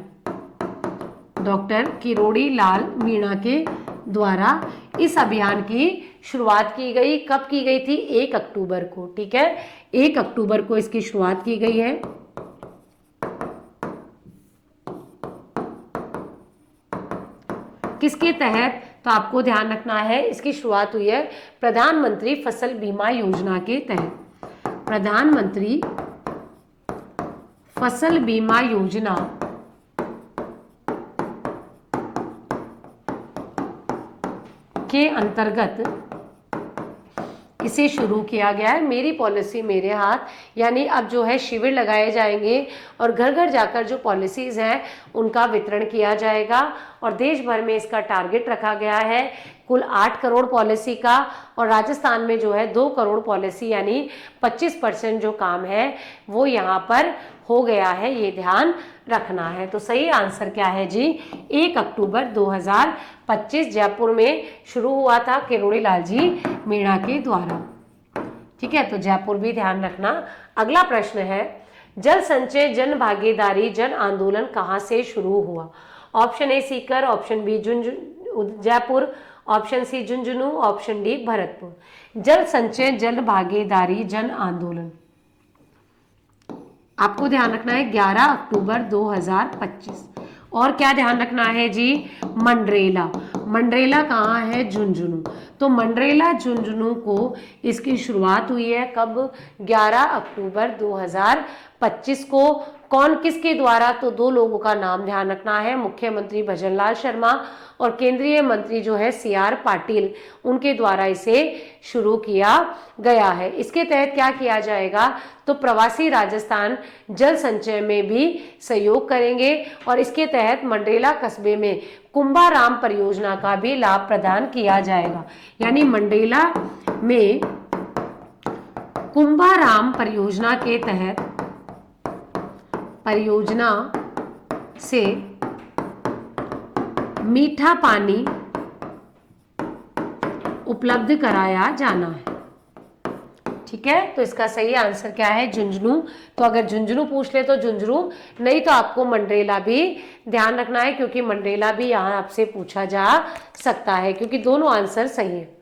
डॉक्टर किरोड़ी लाल मीणा के द्वारा इस अभियान की शुरुआत की गई। कब की गई थी, 1 अक्टूबर को, ठीक है। 1 अक्टूबर को इसकी शुरुआत की गई है। किसके तहत, तो आपको ध्यान रखना है इसकी शुरुआत हुई है प्रधानमंत्री फसल बीमा योजना के तहत। प्रधानमंत्री फसल बीमा योजना के अंतर्गत इसे शुरू किया गया है। मेरी पॉलिसी मेरे हाथ, यानी अब जो है शिविर लगाए जाएंगे और घर घर जाकर जो पॉलिसीज हैं उनका वितरण किया जाएगा। और देश भर में इसका टारगेट रखा गया है कुल 8 करोड़ पॉलिसी का। और राजस्थान में जो है 2 करोड़ पॉलिसी यानी 25% जो काम है वो यहाँ पर हो गया है, ये ध्यान रखना है। तो सही आंसर क्या है जी, 1 अक्टूबर 2025 जयपुर में शुरू हुआ था किरोड़ी लाल जी मीणा के द्वारा। ठीक है, तो जयपुर भी ध्यान रखना। अगला प्रश्न है, जल संचय जन भागीदारी जन आंदोलन कहाँ से शुरू हुआ? Option A Sikar, option B Jaipur, option C Jhunjhunu, option D Bharatpur. जल संचय जन भागीदारी जन आंदोलन आपको ध्यान रखना है 11 अक्टूबर 2025। और क्या ध्यान रखना है जी? मंडरेला। मंडरेला कहाँ है? झुंझुनू। तो मंडरेला झुंझुनू को इसकी शुरुआत हुई है कब? 11 अक्टूबर 2025 को। कौन किसके द्वारा? तो दो लोगों का नाम ध्यान रखना है, मुख्यमंत्री भजनलाल शर्मा और केंद्रीय मंत्री जो है CR पाटिल, उनके द्वारा इसे शुरू किया गया है। इसके तहत क्या किया जाएगा? तो प्रवासी राजस्थान जल संचय में भी सहयोग करेंगे और इसके तहत मंडरेला कस्बे में कुंभाराम परियोजना का भी लाभ प्रदान किया जाएगा। यानी मंडरेला में कुंभाराम परियोजना के तहत परियोजना से मीठा पानी उपलब्ध कराया जाना है। ठीक है, तो इसका सही आंसर क्या है? झुंझुनू। तो अगर झुंझुनू पूछ ले तो झुंझुनू, नहीं तो आपको मंडरेला भी ध्यान रखना है, क्योंकि मंडरेला भी यहां आपसे पूछा जा सकता है, क्योंकि दोनों आंसर सही है।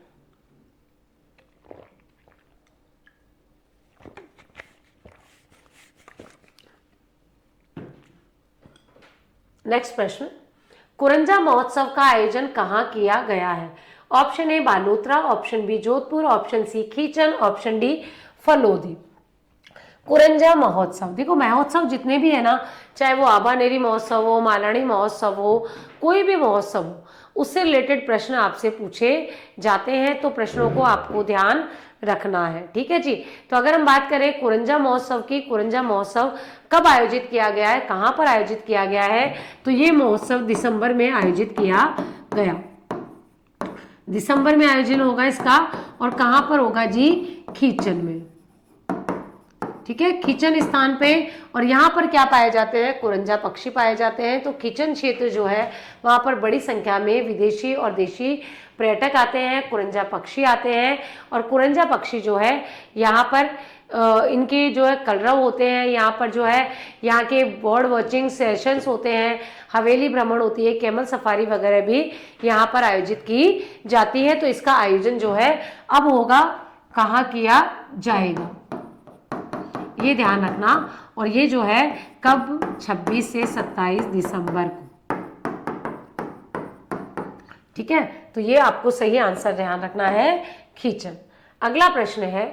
नेक्स्ट प्रश्न, कुरंजा महोत्सव का आयोजन कहाँ किया गया है? Option A Balotra, option B Jodhpur, option C Khichan, option D Phalodi. Kuranja Mahotsav, देखो महोत्सव जितने भी है ना, चाहे वो आबानेरी महोत्सव हो, मालानी महोत्सव हो, कोई भी महोत्सव हो, उससे रिलेटेड प्रश्न आपसे पूछे जाते हैं, तो प्रश्नों को आपको ध्यान रखना है। ठीक है जी। तो अगर हम बात करें कुरंजा महोत्सव की, कुरंजा महोत्सव कब आयोजित किया गया है, कहां पर आयोजित किया गया है? तो ये महोत्सव दिसंबर में आयोजित किया गया। दिसंबर में आयोजन होगा इसका, और कहां पर होगा जी? खीचन में। ठीक है, खीचन स्थान पे। और यहाँ पर क्या पाए जाते हैं? कुरंजा पक्षी पाए जाते हैं। तो खीचन क्षेत्र जो है वहाँ पर बड़ी संख्या में विदेशी और देशी पर्यटक आते हैं, कुरंजा पक्षी आते हैं। और कुरंजा पक्षी जो है यहाँ पर इनके जो है कलरव होते हैं, यहाँ पर जो है यहाँ के बर्ड वॉचिंग सेशंस होते हैं, हवेली भ्रमण होती है, कैमल सफारी वगैरह भी यहाँ पर आयोजित की जाती है। तो इसका आयोजन जो है अब होगा, कहाँ किया जाएगा, ये ध्यान रखना। और ये जो है कब? 26 से 27 दिसंबर को। ठीक है, तो ये आपको सही आंसर ध्यान रखना है, खीचन। अगला प्रश्न है,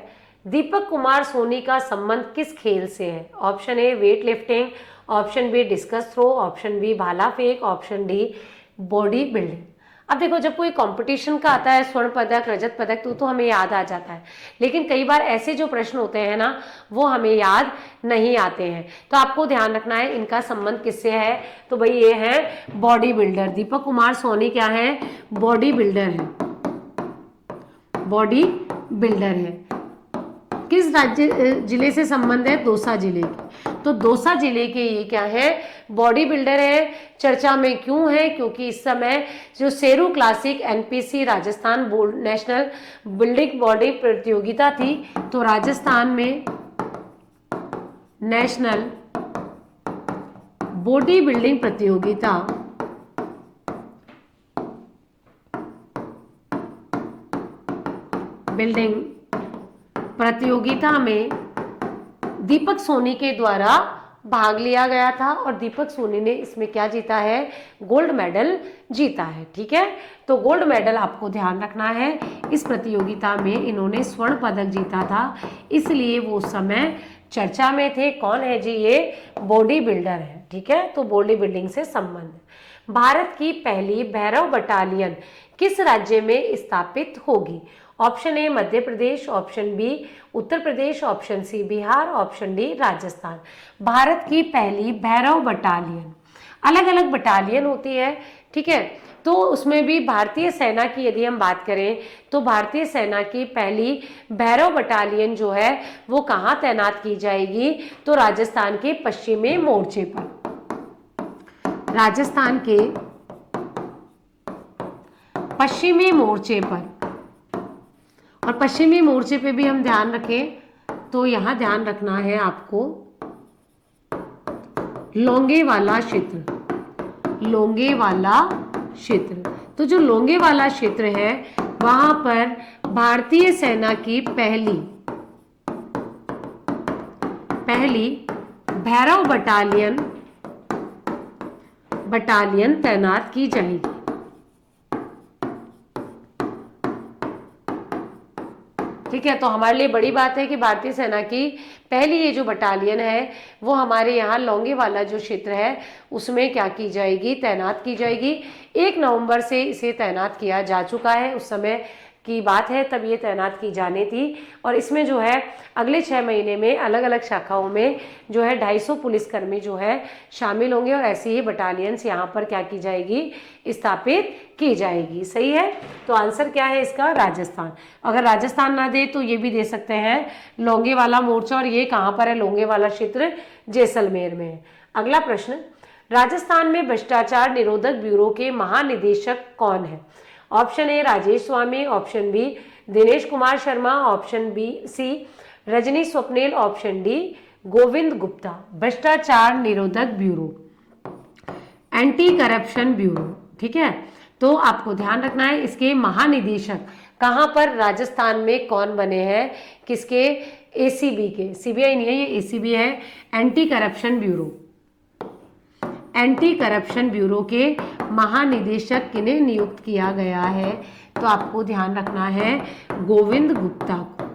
दीपक कुमार सोनी का संबंध किस खेल से है? Option A weight lifting, option B discus throw, option B भाला फेंक, ऑप्शन डी बॉडी बिल्डिंग। अब देखो, जब कोई कंपटीशन का आता है, स्वर्ण पदक, रजत पदक, तो हमें याद आ जाता है, लेकिन कई बार ऐसे जो प्रश्न होते हैं ना, वो हमें याद नहीं आते हैं। तो आपको ध्यान रखना है इनका संबंध किससे है। तो भाई ये है बॉडी बिल्डर। दीपक कुमार सोनी क्या है? बॉडी बिल्डर है, बॉडी बिल्डर है। किस राज्य जिले से संबंध है? दौसा जिले की। तो दौसा जिले के ये क्या है? बॉडी बिल्डर है। चर्चा में क्यों है? क्योंकि इस समय जो Sheru classic NPC Rajasthan board national building body प्रतियोगिता थी, तो राजस्थान में नेशनल बॉडी बिल्डिंग प्रतियोगिता में दीपक सोनी के द्वारा भाग लिया गया था, और दीपक सोनी ने इसमें क्या जीता है? गोल्ड मेडल जीता है। ठीक है, तो गोल्ड मेडल आपको ध्यान रखना है। इस प्रतियोगिता में इन्होंने स्वर्ण पदक जीता था, इसलिए वो उस समय चर्चा में थे। कौन है जी? ये बॉडी बिल्डर है। ठीक है, तो बॉडी बिल्डिंग से संबंध। भारत की पहली भैरव बटालियन किस राज्य में स्थापित होगी? Option A Madhya Pradesh, option B Uttar Pradesh, option C Bihar, option D Rajasthan. Bharat की पहली भैरव बटालियन, अलग अलग बटालियन होती है। ठीक है, तो उसमें भी भारतीय सेना की यदि हम बात करें, तो भारतीय सेना की पहली भैरव बटालियन जो है वो कहाँ तैनात की जाएगी? तो राजस्थान के पश्चिमी मोर्चे पर। राजस्थान के पश्चिमी मोर्चे पर। और पश्चिमी मोर्चे पे भी हम ध्यान रखें तो यहाँ ध्यान रखना है आपको लोंगेवाला क्षेत्र, लोंगेवाला क्षेत्र। तो जो लोंगेवाला क्षेत्र है वहां पर भारतीय सेना की पहली भैरव बटालियन तैनात की जाएगी। ठीक है, तो हमारे लिए बड़ी बात है कि भारतीय सेना की पहली ये जो बटालियन है वो हमारे यहाँ लोंगेवाला जो क्षेत्र है उसमें क्या की जाएगी, तैनात की जाएगी। 1 नवंबर से इसे तैनात किया जा चुका है, उस समय की बात है तब ये तैनात की जानी थी। और इसमें जो है अगले 6 महीने में अलग अलग शाखाओं में जो है 250 पुलिसकर्मी जो है शामिल होंगे और ऐसी ही बटालियंस यहाँ पर क्या की जाएगी, स्थापित की जाएगी। सही है, तो आंसर क्या है इसका, राजस्थान। अगर राजस्थान ना दे तो ये भी दे सकते हैं लोंगेवाला मोर्चा, और ये कहाँ पर है, लोंगेवाला क्षेत्र जैसलमेर में है। अगला प्रश्न, राजस्थान में भ्रष्टाचार निरोधक ब्यूरो के महानिदेशक कौन है? Option A Rajesh Swami, option B Dinesh Kumar Sharma, option B C Rajni Swapnil, option D Govind Gupta. भ्रष्टाचार निरोधक ब्यूरो, एंटी करप्शन ब्यूरो। ठीक है, तो आपको ध्यान रखना है इसके महानिदेशक कहाँ पर, राजस्थान में कौन बने हैं, किसके, एसीबी के, सीबीआई नहीं है ये, एसीबी है, anti corruption bureau. Anti corruption bureau के महानिदेशक किन्हें नियुक्त किया गया है, तो आपको ध्यान रखना है गोविंद गुप्ता को।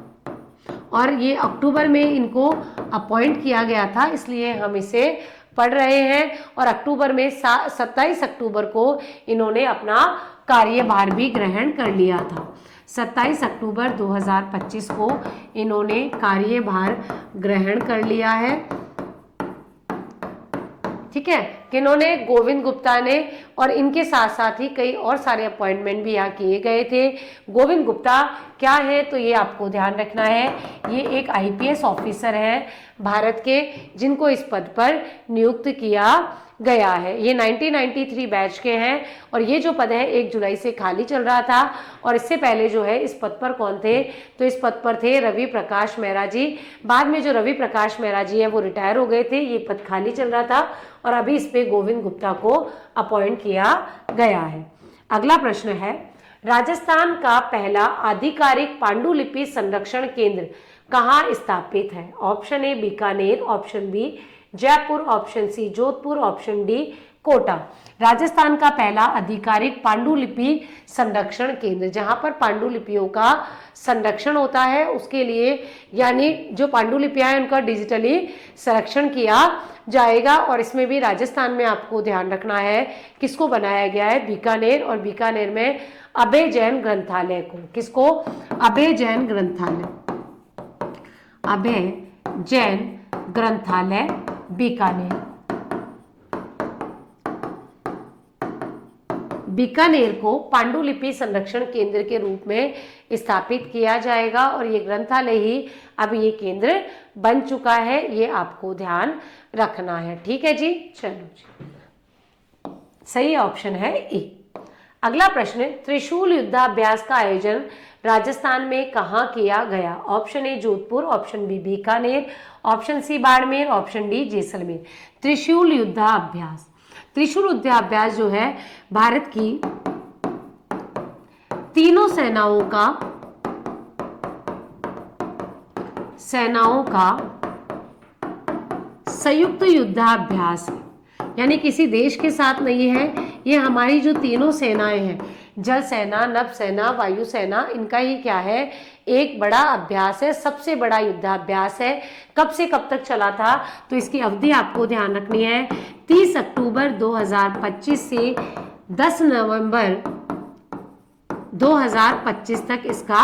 और ये अक्टूबर में इनको अपॉइंट किया गया था, इसलिए हम इसे पढ़ रहे हैं। और अक्टूबर में 27 अक्टूबर को इन्होंने अपना कार्यभार भी ग्रहण कर लिया था। 27 अक्टूबर 2025 को इन्होंने कार्यभार ग्रहण कर लिया है। ठीक है, किन्होंने, गोविंद गुप्ता ने, और इनके साथ साथ ही कई और सारे अपॉइंटमेंट भी यहाँ किए गए थे। गोविंद गुप्ता क्या है, तो ये आपको ध्यान रखना है, ये एक आईपीएस ऑफिसर है भारत के, जिनको इस पद पर नियुक्त किया गया है। ये 1993 बैच के हैं और ये जो पद है 1 जुलाई से खाली चल रहा था। और इससे पहले जो है इस पद पर कौन थे, तो इस पद पर थे रवि प्रकाश मेहरा जी। बाद में जो रवि प्रकाश मेहरा जी है वो रिटायर हो गए थे, ये पद खाली चल रहा था और अभी इस पे गोविंद गुप्ता को अपॉइंट किया गया है। अगला प्रश्न है, राजस्थान का पहला आधिकारिक पांडुलिपि संरक्षण केंद्र कहाँ स्थापित है? Option A Bikaner, option B Jaipur, option C Jodhpur, option D Kota. Rajasthan का पहला आधिकारिक पांडुलिपि संरक्षण केंद्र, जहां पर पांडुलिपियों का संरक्षण होता है, उसके लिए यानी जो पांडुलिपियां हैं उनका डिजिटली संरक्षण किया जाएगा। और इसमें भी राजस्थान में आपको ध्यान रखना है किसको बनाया गया है, बीकानेर, और बीकानेर में अभय जैन ग्रंथालय को। किसको? अभय जैन ग्रंथालय, अभय जैन ग्रंथालय बीकानेर। बीकानेर को पांडुलिपि संरक्षण केंद्र के रूप में स्थापित किया जाएगा और ये ग्रंथालय ही अब ये केंद्र बन चुका है, ये आपको ध्यान रखना है। ठीक है जी, चलो जी, सही ऑप्शन है ए। अगला प्रश्न, त्रिशूल युद्धाभ्यास का आयोजन राजस्थान में कहाँ किया गया? Option A Jodhpur, option B Bikaner, option C Barmer, option D Jaisalmer. Trishul युद्धाभ्यास, त्रिशूल युद्धाभ्यास जो है भारत की तीनों सेनाओं का संयुक्त युद्धाभ्यास है, यानी किसी देश के साथ नहीं है, ये हमारी जो तीनों सेनाएं हैं, जल सेना, नभ सेना, वायु सेना, इनका ही क्या है, एक बड़ा अभ्यास है, सबसे बड़ा युद्धाभ्यास है। कब से कब तक चला था, तो इसकी अवधि आपको ध्यान रखनी है, 30 अक्टूबर 2025 से 10 नवंबर 2025 तक इसका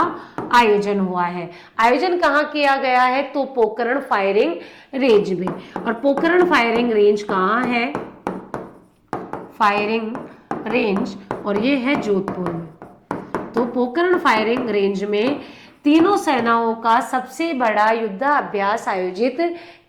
आयोजन हुआ है। आयोजन कहाँ किया गया है, तो पोखरण फायरिंग रेंज में। और पोखरण फायरिंग रेंज कहाँ है, फायरिंग रेंज, और ये है जोधपुर में। तो पोखरण फायरिंग रेंज में तीनों सेनाओं का सबसे बड़ा युद्धाभ्यास आयोजित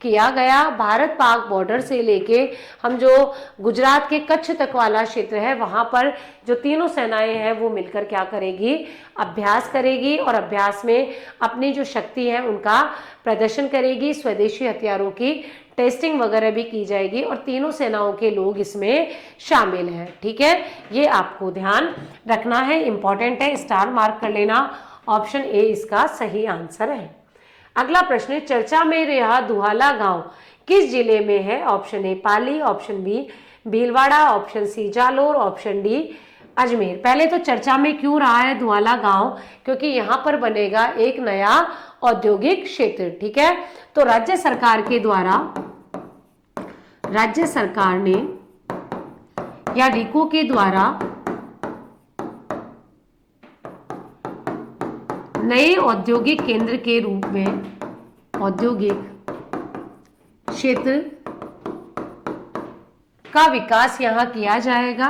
किया गया। भारत पाक बॉर्डर से लेके हम जो गुजरात के कच्छ तक वाला क्षेत्र है वहां पर जो तीनों सेनाएं हैं वो मिलकर क्या करेगी, अभ्यास करेगी और अभ्यास में अपनी जो शक्ति है उनका प्रदर्शन करेगी। स्वदेशी हथियारों की टेस्टिंग वगैरह भी की जाएगी और तीनों सेनाओं के लोग इसमें शामिल हैं। ठीक है, ये आपको ध्यान रखना है, इंपॉर्टेंट है, स्टार मार्क कर लेना। ऑप्शन ए इसका सही आंसर है। अगला प्रश्न, चर्चा में रहा दुहाला गांव किस जिले में है? Option A Pali, option B Bhilwara, option C Jalore, option D Ajmer. पहले तो चर्चा में क्यों रहा है दुहाला गांव? क्योंकि यहाँ पर बनेगा एक नया औद्योगिक क्षेत्र। ठीक है, तो राज्य सरकार के द्वारा, राज्य सरकार ने या रीको के द्वारा नए औद्योगिक केंद्र के रूप में औद्योगिक क्षेत्र का विकास यहाँ किया जाएगा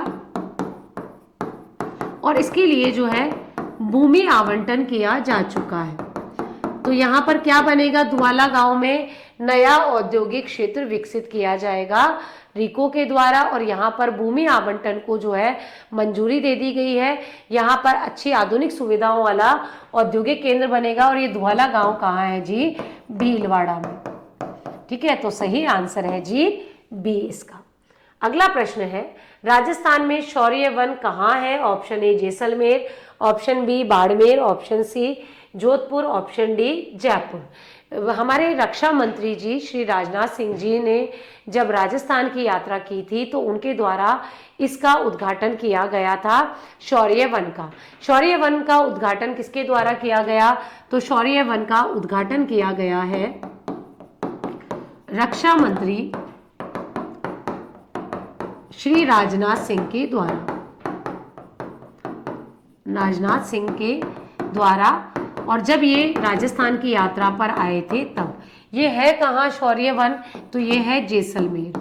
और इसके लिए जो है भूमि आवंटन किया जा चुका है। तो यहाँ पर क्या बनेगा, दुआला गांव में नया औद्योगिक क्षेत्र विकसित किया जाएगा रीको के द्वारा और यहाँ पर भूमि आवंटन को जो है मंजूरी दे दी गई है। यहाँ पर अच्छी आधुनिक सुविधाओं वाला औद्योगिक केंद्र बनेगा और ये दुआला गांव कहाँ है जी? भीलवाड़ा में। ठीक है, तो सही आंसर है जी बी इसका। अगला प्रश्न है, राजस्थान में शौर्य वन कहाँ है? Option A Jaisalmer, option B Barmer, option C Jodhpur, option D Jaipur. हमारे रक्षा मंत्री जी श्री राजनाथ सिंह जी ने जब राजस्थान की यात्रा की थी तो उनके द्वारा इसका उद्घाटन किया गया था, शौर्य वन का। शौर्य वन का उद्घाटन किसके द्वारा किया गया? तो शौर्य वन का उद्घाटन किया गया है रक्षा मंत्री श्री राजनाथ सिंह के द्वारा, राजनाथ सिंह के द्वारा। और जब ये राजस्थान की यात्रा पर आए थे तब। ये है कहाँ शौर्य वन? तो ये है जैसलमेर,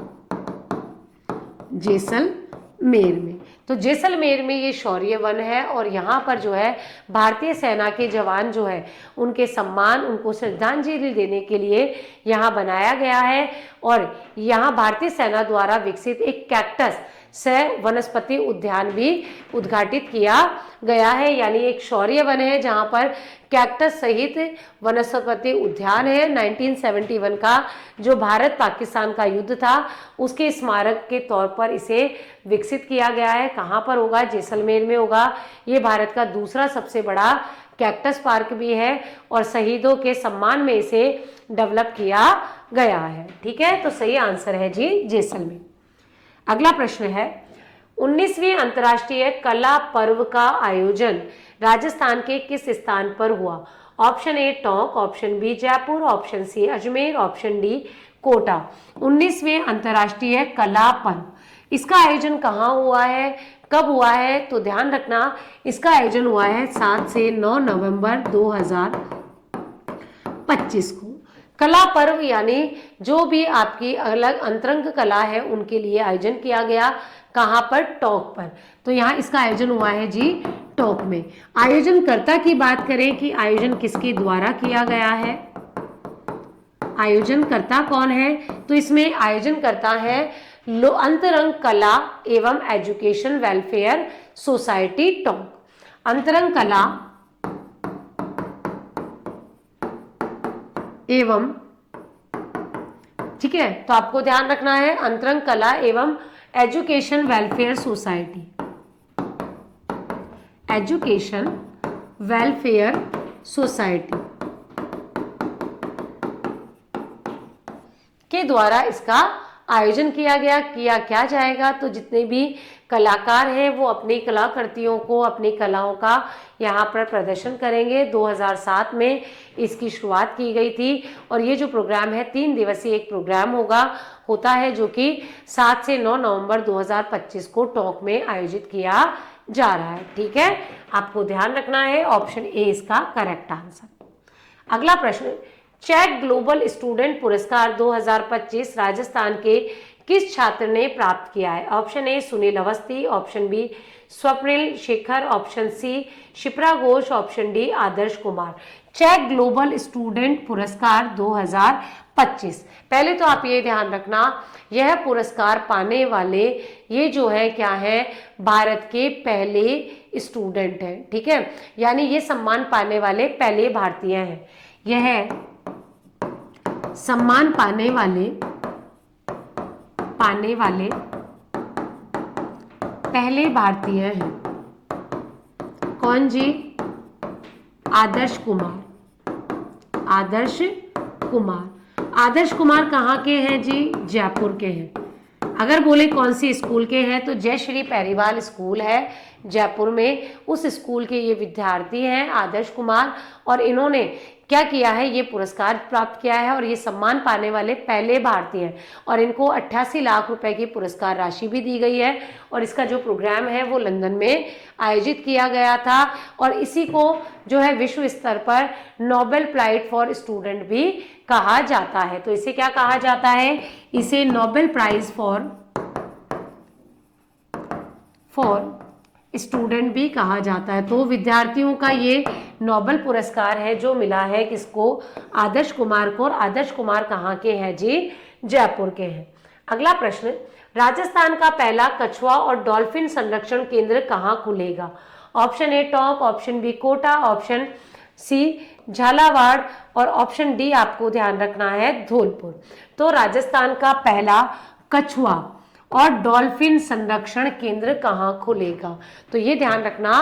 जैसलमेर में। तो जैसलमेर में ये शौर्य वन है और यहाँ पर जो है भारतीय सेना के जवान जो है उनके सम्मान, उनको श्रद्धांजलि देने के लिए यहाँ बनाया गया है। और यहाँ भारतीय सेना द्वारा विकसित एक कैक्टस सह वनस्पति उद्यान भी उद्घाटित किया गया है। यानी एक शौर्य वन है जहां पर कैक्टस सहित वनस्पति उद्यान है। 1971 का जो भारत पाकिस्तान का युद्ध था उसके स्मारक के तौर पर इसे विकसित किया गया है। कहां पर होगा? जैसलमेर में होगा। ये भारत का दूसरा सबसे बड़ा कैक्टस पार्क भी है और शहीदों के सम्मान में इसे डेवलप किया गया है। ठीक है, तो सही आंसर है जी जैसलमेर। अगला प्रश्न है, 19वीं अंतर्राष्ट्रीय कला पर्व का आयोजन राजस्थान के किस स्थान पर हुआ? Option A Tonk, option B Jaipur, option C Ajmer, option D Kota. 19वीं अंतर्राष्ट्रीय कला पर्व, इसका आयोजन कहाँ हुआ है, कब हुआ है? तो ध्यान रखना, इसका आयोजन हुआ है 7 से 9 नवंबर 2025 को। कला पर्व यानी जो भी आपकी अलग अंतरंग कला है उनके लिए आयोजन किया गया। कहाँ पर? टोंक पर। तो यहाँ इसका आयोजन हुआ है जी टोंक में। आयोजनकर्ता की बात करें कि आयोजन किसके द्वारा किया गया है, आयोजनकर्ता कौन है? तो इसमें आयोजनकर्ता है अंतरंग कला एवं एजुकेशन वेलफेयर सोसाइटी टोंक। अंतरंग कला एवं, ठीक है, तो आपको ध्यान रखना है अंतरंग कला एवं education welfare society, education welfare society के द्वारा इसका आयोजन किया गया। किया क्या जाएगा? तो जितने भी कलाकार हैं वो अपनी कलाकृतियों को, अपनी कलाओं का यहाँ पर प्रदर्शन करेंगे। 2007 में इसकी शुरुआत की गई थी और ये जो प्रोग्राम है 3 दिवसीय एक प्रोग्राम होता है जो कि 7 से 9 नवंबर 2025 को टोंक में आयोजित किया जा रहा है। ठीक है, आपको ध्यान रखना है, ऑप्शन ए इसका करेक्ट आंसर। अगला प्रश्न, चैक ग्लोबल स्टूडेंट पुरस्कार 2025 राजस्थान के किस छात्र ने प्राप्त किया है? Option A Sunil Awasthi, option B Swapnil Shekhar, option C Shipra Ghosh, option D Adarsh Kumar. Chegg global student पुरस्कार 2025। पहले तो आप ये ध्यान रखना, यह पुरस्कार पाने वाले ये जो है क्या है, भारत के पहले स्टूडेंट हैं, ठीक है, यानी ये सम्मान पाने वाले पहले भारतीय हैं। यह सम्मान पाने वाले पहले भारतीय हैं। कौन जी? आदर्श कुमार। आदर्श कुमार कहाँ के हैं जी? जयपुर के हैं। अगर बोले कौन सी स्कूल के हैं तो जय श्री पेरीवाल स्कूल है जयपुर में, उस स्कूल के ये विद्यार्थी हैं आदर्श कुमार, और इन्होंने क्या किया है, ये पुरस्कार प्राप्त किया है और ये सम्मान पाने वाले पहले भारतीय हैं। और इनको 88 लाख रुपए की पुरस्कार राशि भी दी गई है और इसका जो प्रोग्राम है वो लंदन में आयोजित किया गया था। और इसी को जो है विश्व स्तर पर नोबेल प्राइज फॉर स्टूडेंट भी कहा जाता है। तो इसे क्या कहा जाता है? इसे नोबेल प्राइज फॉर स्टूडेंट भी कहा जाता है। तो विद्यार्थियों का ये नोबेल पुरस्कार है जो मिला है किसको? आदर्श कुमार को। और आदर्श कुमार कहाँ के हैं जी? जयपुर के हैं। अगला प्रश्न, राजस्थान का पहला कछुआ और डॉल्फिन संरक्षण केंद्र कहाँ खुलेगा? Option A Tonk, option B Kota, option C Jhalawar और ऑप्शन डी आपको ध्यान रखना है धौलपुर। तो राजस्थान का पहला कछुआ और डॉल्फिन संरक्षण केंद्र कहाँ खुलेगा? तो ये ध्यान रखना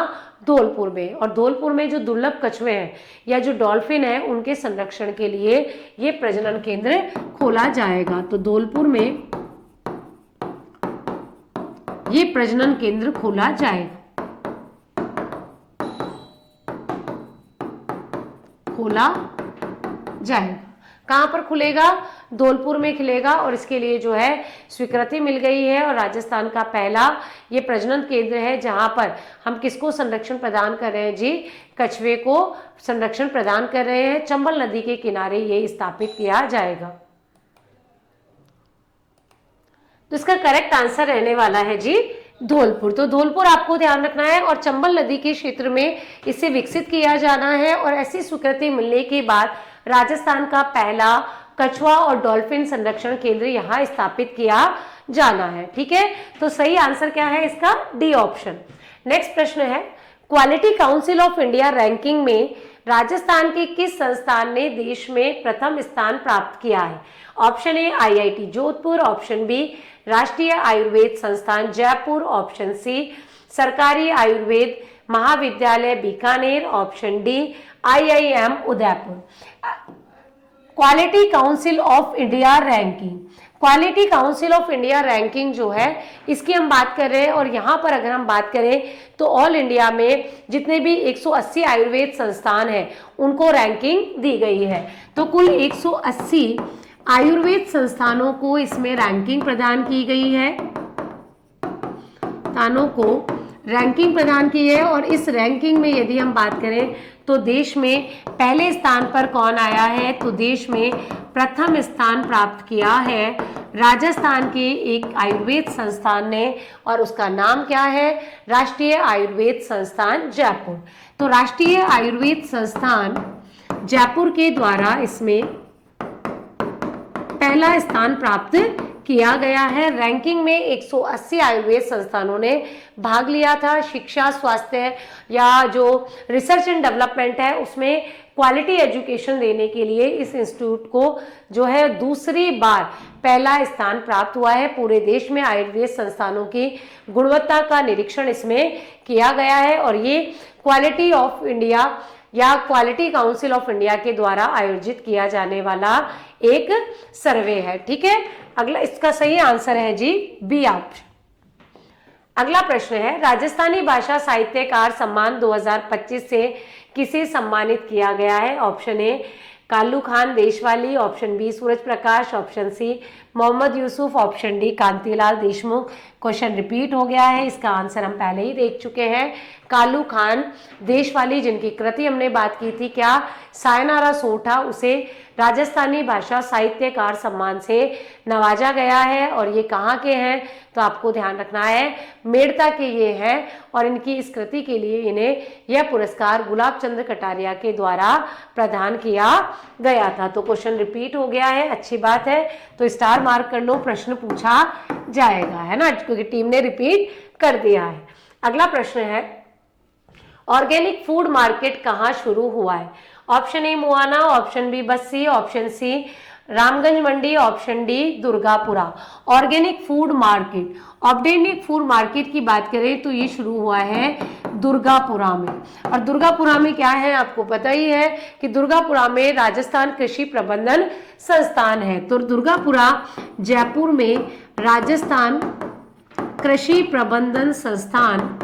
धौलपुर में। और धौलपुर में जो दुर्लभ कछुए हैं या जो डॉल्फिन है उनके संरक्षण के लिए ये प्रजनन केंद्र खोला जाएगा। तो धौलपुर में ये प्रजनन केंद्र खोला जाएगा। कहाँ पर खुलेगा? धौलपुर में खुलेगा और इसके लिए जो है स्वीकृति मिल गई है। और राजस्थान का पहला ये प्रजनन केंद्र है जहां पर हम किसको संरक्षण प्रदान कर रहे हैं जी? कछुए को संरक्षण प्रदान कर रहे हैं। चंबल नदी के किनारे ये स्थापित किया जाएगा। तो इसका करेक्ट आंसर रहने वाला है जी धौलपुर। तो धौलपुर आपको ध्यान रखना है और चंबल नदी के क्षेत्र में इसे विकसित किया जाना है। और ऐसी स्वीकृति मिलने के बाद राजस्थान का पहला कछुआ और डॉल्फिन संरक्षण केंद्र यहाँ स्थापित किया जाना है, ठीक है। तो सही आंसर क्या है इसका? D option. नेक्स्ट प्रश्न है, quality council of India ranking में राजस्थान के किस संस्थान ने देश में प्रथम स्थान प्राप्त किया है? Option A IIT Jodhpur, option B राष्ट्रीय आयुर्वेद संस्थान जयपुर, ऑप्शन सी सरकारी आयुर्वेद महाविद्यालय Bikaner, option D IIM Udaipur. Quality council of India ranking, quality council of India ranking जो है इसकी हम बात कर रहे हैं। और यहाँ पर अगर हम बात करें तो ऑल इंडिया में जितने भी 180 आयुर्वेद संस्थान हैं उनको रैंकिंग दी गई है। तो कुल 180 आयुर्वेद संस्थानों को इसमें रैंकिंग प्रदान की गई है, स्थानों को रैंकिंग प्रदान की है। और इस रैंकिंग में यदि हम बात करें तो देश में पहले स्थान पर कौन आया है? तो देश में प्रथम स्थान प्राप्त किया है राजस्थान के एक आयुर्वेद संस्थान ने और उसका नाम क्या है? राष्ट्रीय आयुर्वेद संस्थान जयपुर। तो राष्ट्रीय आयुर्वेद संस्थान जयपुर के द्वारा इसमें पहला स्थान प्राप्त किया गया है। रैंकिंग में 180 आयुर्वेद संस्थानों ने भाग लिया था। शिक्षा, स्वास्थ्य या जो रिसर्च एंड डेवलपमेंट है उसमें क्वालिटी एजुकेशन देने के लिए इस इंस्टीट्यूट को जो है दूसरी बार पहला स्थान प्राप्त हुआ है। पूरे देश में आयुर्वेद संस्थानों की गुणवत्ता का निरीक्षण इसमें किया गया है और ये क्वालिटी ऑफ इंडिया या क्वालिटी काउंसिल ऑफ इंडिया के द्वारा आयोजित किया जाने वाला एक सर्वे है, ठीक है। अगला इसका सही आंसर है जी बी ऑप्शन। अगला प्रश्न है, राजस्थानी भाषा साहित्यकार सम्मान 2025 से किसे सम्मानित किया गया है? Option A Kalu Khan Deshwali, option B Suraj Prakash, option C Mohammad Yusuf, option D Kantilal Deshmukh. Question repeat हो गया है, इसका आंसर हम पहले ही देख चुके हैं। कालू खान देशवाली, जिनकी कृति हमने बात की थी क्या, सायनारा सोठा, उसे राजस्थानी भाषा साहित्यकार सम्मान से नवाजा गया है। और ये कहाँ के हैं, तो आपको ध्यान रखना है मेड़ता के ये हैं, और इनकी इस कृति के लिए इन्हें यह पुरस्कार गुलाब चंद्र कटारिया के द्वारा प्रदान किया गया था। तो क्वेश्चन रिपीट हो गया है, अच्छी बात है, तो स्टार मार्क कर लो, प्रश्न पूछा जाएगा, है ना, क्योंकि टीम ने रिपीट कर दिया है। अगला प्रश्न है, ऑर्गेनिक फूड मार्केट कहाँ शुरू हुआ है? Option A Muana, option B Bassi, option C Ramganj Mandi, option D Durgapura. Organic food market की बात करें तो ये शुरू हुआ है दुर्गापुरा में। और दुर्गापुरा में क्या है, आपको पता ही है कि दुर्गापुरा में राजस्थान कृषि प्रबंधन संस्थान है। तो दुर्गापुरा जयपुर में राजस्थान कृषि प्रबंधन संस्थान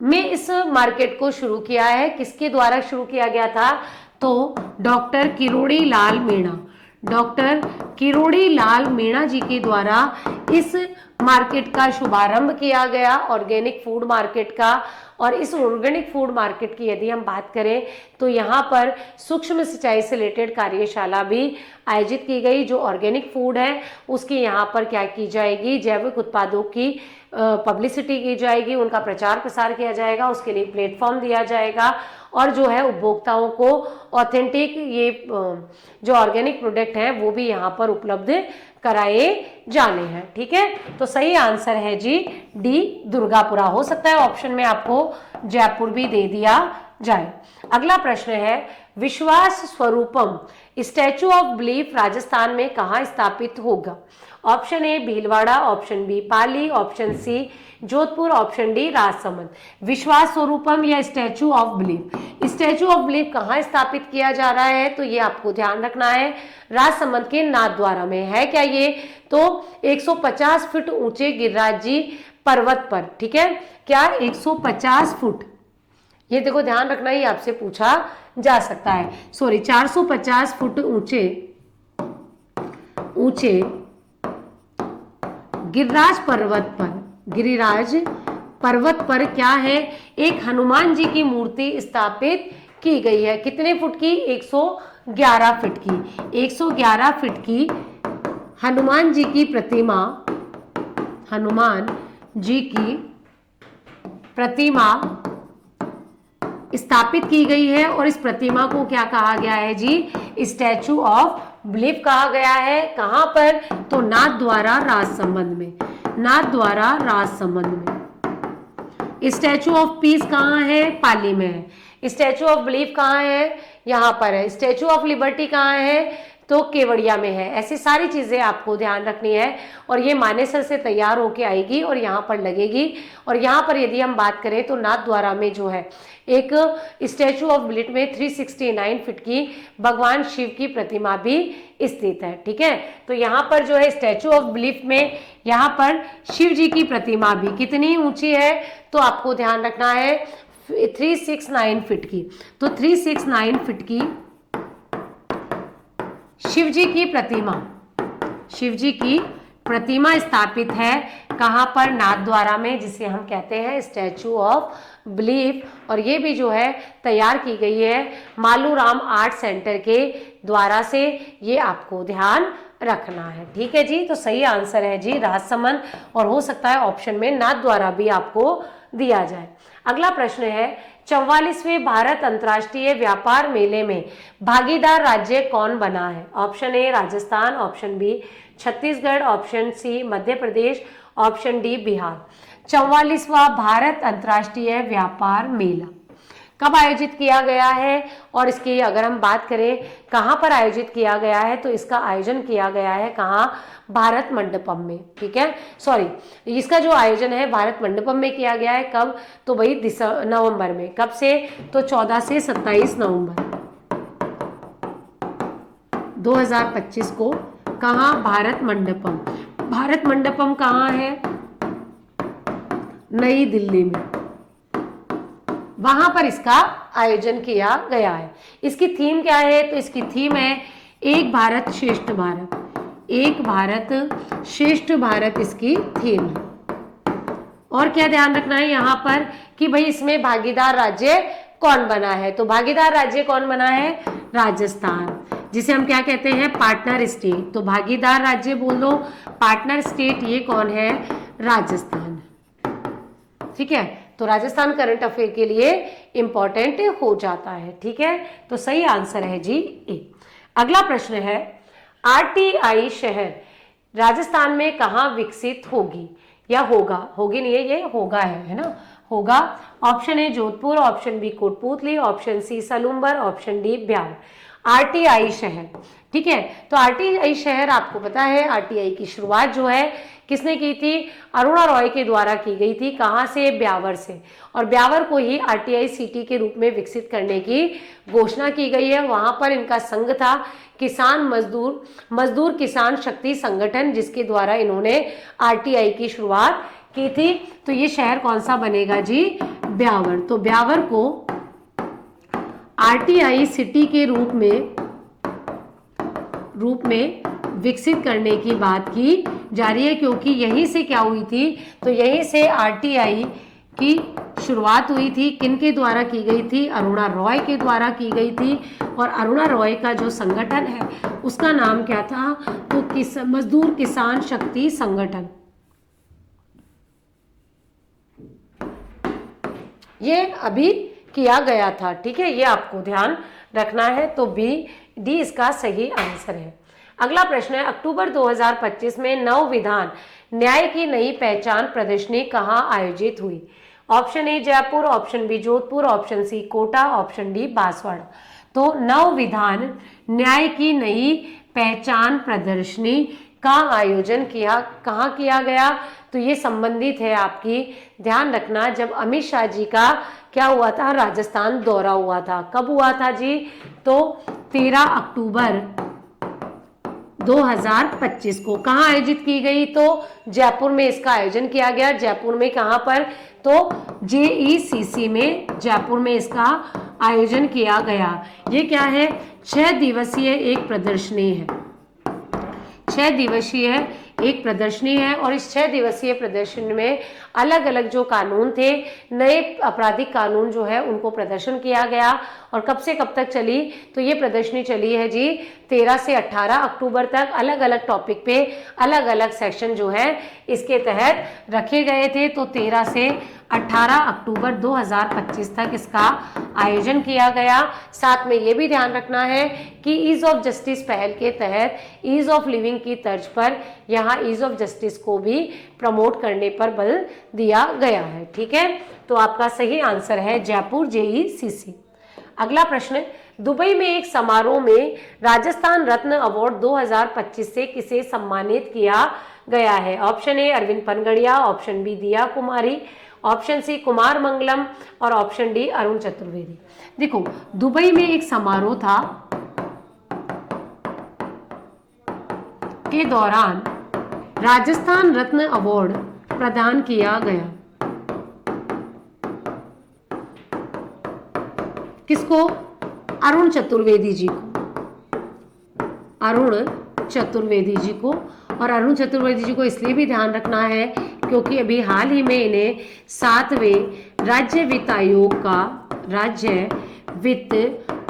में इस मार्केट को शुरू किया है। किसके द्वारा शुरू किया गया था, तो डॉक्टर किरोड़ी लाल मीणा जी के द्वारा इस मार्केट का शुभारंभ किया गया, ऑर्गेनिक फूड मार्केट का। और इस ऑर्गेनिक फूड मार्केट की यदि हम बात करें तो यहाँ पर सूक्ष्म सिंचाई से रिलेटेड कार्यशाला भी आयोजित की गई। जो ऑर्गेनिक फूड है उसकी यहाँ पर क्या की जाएगी, जैविक उत्पादों की पब्लिसिटी की जाएगी, उनका प्रचार प्रसार किया जाएगा, उसके लिए प्लेटफॉर्म दिया जाएगा, और जो है उपभोक्ताओं को ऑथेंटिक ये जो ऑर्गेनिक प्रोडक्ट हैं वो भी यहाँ पर उपलब्ध कराए जाने हैं। ठीक है, तो सही आंसर है जी डी दुर्गापुरा। हो सकता है ऑप्शन में आपको जयपुर भी दे दिया जाए। अगला प्रश्न है, विश्वास स्वरूपम स्टैचू ऑफ बिलीफ राजस्थान में कहाँ स्थापित होगा? Option A Bhilwara, option B Pali, option C Jodhpur, option D Rajsamand. Vishwas Swaroopam या स्टैचू ऑफ बिलीफ कहाँ स्थापित किया जा रहा है, तो ये आपको ध्यान रखना है राजसमंद के नाथद्वारा में है। क्या ये, तो 150 फीट ऊंचे गिरिराज जी पर्वत पर, ठीक है, क्या 150 फुट, ये देखो ध्यान रखना, ही आपसे पूछा जा सकता है, 450 फुट ऊंचे गिरिराज पर्वत पर क्या है, एक हनुमान जी की मूर्ति स्थापित की गई है। कितने फुट की, 111 फीट की। 111 फीट की हनुमान जी की प्रतिमा स्थापित की गई है। और इस प्रतिमा को क्या कहा गया है जी, स्टैचू ऑफ बिलीफ कहा गया है। कहां पर, तो नाथद्वारा राजसमंद में। स्टैचू ऑफ पीस कहाँ है, पाली में है। स्टैचू ऑफ बिलीफ कहाँ है, यहाँ पर है। स्टैचू ऑफ लिबर्टी कहाँ है, तो केवड़िया में है। ऐसी सारी चीजें आपको ध्यान रखनी है, और ये मानेसर से तैयार होके आएगी और यहाँ पर लगेगी। और यहाँ पर यदि हम बात करें तो नाथद्वारा में जो है एक स्टैचू ऑफ बिलीफ में 369 फीट की भगवान शिव की प्रतिमा भी स्थित है। ठीक है, तो यहाँ पर जो है स्टैचू ऑफ बिलीफ में यहाँ पर शिव जी की प्रतिमा भी कितनी ऊंची है, तो आपको ध्यान रखना है 369 फीट की। तो 369 फीट की शिव जी की प्रतिमा स्थापित है। कहाँ पर, नाथद्वारा में, जिसे हम कहते हैं स्टैचू ऑफ बिलीफ। और ये भी जो है तैयार की गई है मालूराम आर्ट सेंटर के द्वारा से, ये आपको ध्यान रखना है। ठीक है जी, तो सही आंसर है जी राजसमंद, और हो सकता है ऑप्शन में नाथद्वारा भी आपको दिया जाए। अगला प्रश्न है, 44वें भारत अंतर्राष्ट्रीय व्यापार मेले में भागीदार राज्य कौन बना है? Option A Rajasthan, option B Chhattisgarh, option C Madhya Pradesh, option D Bihar. 44वां भारत अंतर्राष्ट्रीय व्यापार मेला कब आयोजित किया गया है, और इसकी अगर हम बात करें कहाँ पर आयोजित किया गया है, तो इसका आयोजन किया गया है कहाँ, भारत मंडपम में। ठीक है, सॉरी, इसका जो आयोजन है भारत मंडपम में किया गया है। कब, तो भाई नवंबर में। कब से, तो 14 से 27 नवंबर 2025 को। कहाँ, भारत मंडपम कहाँ है, नई दिल्ली में, वहां पर इसका आयोजन किया गया है। इसकी थीम क्या है, तो इसकी थीम है एक भारत श्रेष्ठ भारत, एक भारत श्रेष्ठ भारत इसकी थीम है। और क्या ध्यान रखना है यहाँ पर कि भाई इसमें भागीदार राज्य कौन बना है, तो भागीदार राज्य कौन बना है, राजस्थान, जिसे हम क्या कहते हैं, पार्टनर स्टेट। तो भागीदार राज्य बोल दो, पार्टनर स्टेट ये कौन है, राजस्थान। ठीक है, तो राजस्थान करंट अफेयर के लिए इंपॉर्टेंट हो जाता है। ठीक है, तो सही आंसर है जी ए। अगला प्रश्न है, आरटीआई शहर राजस्थान में कहाँ विकसित होगी या होगा, होगी नहीं है, ये होगा है ना, होगा। Option A Jodhpur, option B Kotputli, option C Salumbar, option D Beawar. RTI शहर, ठीक है, तो आरटीआई शहर आपको पता है आरटीआई की शुरुआत जो है किसने की थी, अरुणा रॉय के द्वारा की गई थी। कहाँ से, ब्यावर से, और ब्यावर को ही आरटीआई सिटी के रूप में विकसित करने की घोषणा की गई है। वहां पर इनका संघ था किसान मजदूर किसान शक्ति संगठन, जिसके द्वारा इन्होंने आरटीआई की शुरुआत की थी। तो ये शहर कौन सा बनेगा जी, ब्यावर। तो ब्यावर को आरटीआई सिटी के रूप में विकसित करने की बात की जा रही है, क्योंकि यहीं से क्या हुई थी, तो यहीं से आरटीआई की शुरुआत हुई थी। किनके द्वारा की गई थी, अरुणा रॉय के द्वारा की गई थी। और अरुणा रॉय का जो संगठन है उसका नाम क्या था, तो मजदूर किसान शक्ति संगठन। ये अभी किया गया था। ठीक है, ये आपको ध्यान रखना है। तो बी डी इसका सही आंसर है। अगला प्रश्न है, अक्टूबर 2025 में नव विधान न्याय की नई पहचान प्रदर्शनी कहाँ आयोजित हुई। Option A Jaipur, option B Jodhpur, option C Kota, option D Banswara. तो नव विधान न्याय की नई पहचान प्रदर्शनी का आयोजन कहाँ किया गया, तो ये संबंधित है आपकी, ध्यान रखना, जब अमित शाह जी का क्या हुआ था, राजस्थान दौरा हुआ था। कब हुआ था जी, तो 13 अक्टूबर 2025 को। कहाँ आयोजित की गई, तो जयपुर में इसका आयोजन किया गया। जयपुर में कहाँ पर, तो जेईसीसी में, जयपुर में इसका आयोजन किया गया। ये क्या है, 6 दिवसीय एक प्रदर्शनी है, 6 दिवसीय एक प्रदर्शनी है। और इस 6 दिवसीय प्रदर्शनी में अलग अलग जो कानून थे, नए आपराधिक कानून जो है उनको प्रदर्शन किया गया। और कब से कब तक चली, तो ये प्रदर्शनी चली है जी 13 से 18 अक्टूबर तक। अलग अलग टॉपिक पे अलग अलग सेक्शन जो है इसके तहत रखे गए थे। तो 13 से 18 अक्टूबर 2025 तक इसका आयोजन किया गया। साथ में ये भी ध्यान रखना है कि ईज ऑफ जस्टिस पहल के तहत ईज ऑफ लिविंग की तर्ज पर यहाँ ईज ऑफ जस्टिस को भी प्रमोट करने पर बल दिया गया है। ठीक है, तो आपका सही आंसर है जयपुर, जेईसीसी। अगला प्रश्न, दुबई में एक समारोह में राजस्थान रत्न अवार्ड 2025 से किसे सम्मानित किया गया है। Option A Arvind Panagariya, option B Diya Kumari, option C Kumar Mangalam, और ऑप्शन डी अरुण चतुर्वेदी। देखो, दुबई में एक समारोह था के दौरान राजस्थान रत्न अवार्ड प्रदान किया गया। किसको, अरुण चतुर्वेदी जी को, अरुण चतुर्वेदी जी को। और अरुण चतुर्वेदी जी को इसलिए भी ध्यान रखना है क्योंकि अभी हाल ही में इन्हें 7वें राज्य वित्त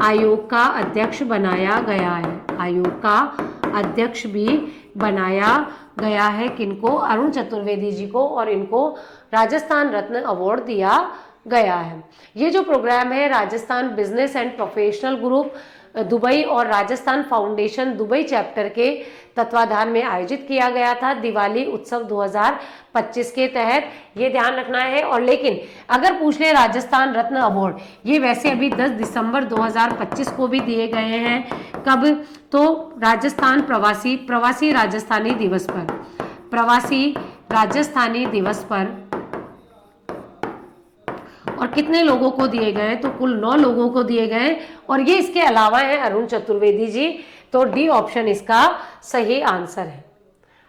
आयोग का अध्यक्ष बनाया गया है। आयोग का अध्यक्ष भी बनाया गया है। किनको, अरुण चतुर्वेदी जी को, और इनको राजस्थान रत्न अवार्ड दिया गया है। ये जो प्रोग्राम है Rajasthan business and professional group Dubai और राजस्थान फाउंडेशन दुबई चैप्टर के तत्वाधान में आयोजित किया गया था दिवाली उत्सव 2025 के तहत, ये ध्यान रखना है। और लेकिन अगर पूछ ले राजस्थान रत्न अवार्ड, ये वैसे अभी 10 दिसंबर 2025 को भी दिए गए हैं। कब, तो राजस्थान प्रवासी राजस्थानी दिवस पर, प्रवासी राजस्थानी दिवस पर। और कितने लोगों को दिए गए, तो कुल 9 लोगों को दिए गए। और ये इसके अलावा है अरुण चतुर्वेदी जी। तो डी ऑप्शन इसका सही आंसर है।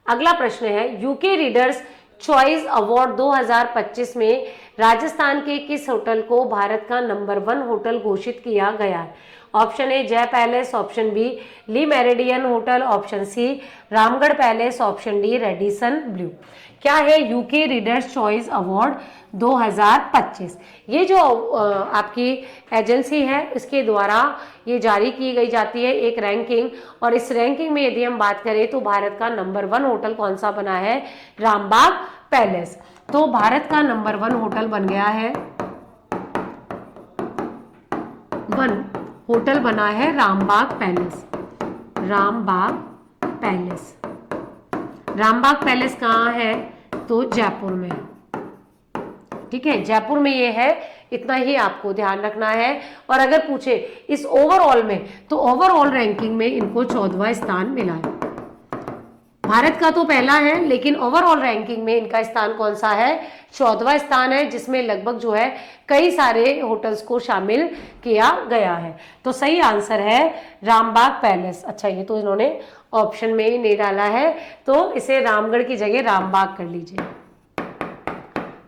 अगला प्रश्न है, यूके रीडर्स चॉइस अवार्ड 2025 में राजस्थान के किस होटल को भारत का नंबर 1 होटल घोषित किया गया है। Option A Jai palace, option B Le Meridien hotel, option C Ramgarh palace, option D Radisson Blu. क्या है यूके रीडर्स चॉइस अवार्ड 2025। ये जो आपकी एजेंसी है इसके द्वारा ये जारी की गई जाती है एक रैंकिंग, और इस रैंकिंग में यदि हम बात करें तो भारत का नंबर 1 होटल कौन सा बना है, रामबाग पैलेस। तो भारत का नंबर 1 होटल बन गया है, 1 होटल बना है Rambagh palace. Rambagh palace, Rambagh palace कहाँ है, तो जयपुर में। ठीक है, जयपुर में ये है, इतना ही आपको ध्यान रखना है। और अगर पूछे इस ओवरऑल में, तो ओवरऑल रैंकिंग में इनको 14वां स्थान मिला है। भारत का तो पहला है, लेकिन ओवरऑल रैंकिंग में इनका स्थान कौन सा है, 14वां स्थान है, जिसमें लगभग जो है कई सारे होटल्स को शामिल किया गया है। तो सही आंसर है रामबाग पैलेस। अच्छा, ये तो इन्होंने ऑप्शन में ही नहीं डाला है, तो इसे रामगढ़ की जगह रामबाग कर लीजिए।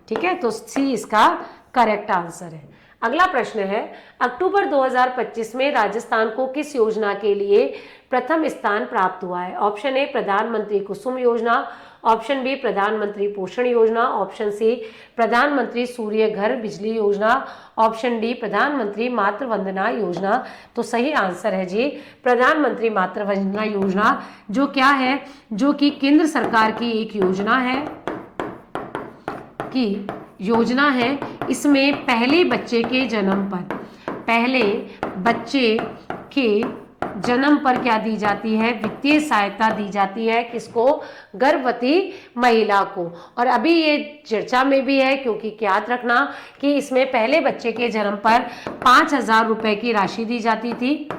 ठीक है, तो सी इसका करेक्ट आंसर है। अगला प्रश्न है, अक्टूबर 2025 में राजस्थान को किस योजना के लिए प्रथम स्थान प्राप्त हुआ है। ऑप्शन ए प्रधानमंत्री कुसुम योजना, ऑप्शन बी प्रधानमंत्री पोषण योजना, ऑप्शन सी प्रधानमंत्री सूर्य घर बिजली योजना, ऑप्शन डी प्रधानमंत्री मातृ वंदना योजना। तो सही आंसर है जी प्रधानमंत्री मातृ वंदना योजना, जो क्या है, जो कि केंद्र सरकार की एक योजना है, इसमें पहले बच्चे के जन्म पर क्या दी जाती है, वित्तीय सहायता दी जाती है, किसको, गर्भवती महिला को। और अभी ये चर्चा में भी है, क्योंकि याद रखना कि इसमें पहले बच्चे के जन्म पर 5,000 रुपए की राशि दी जाती थी,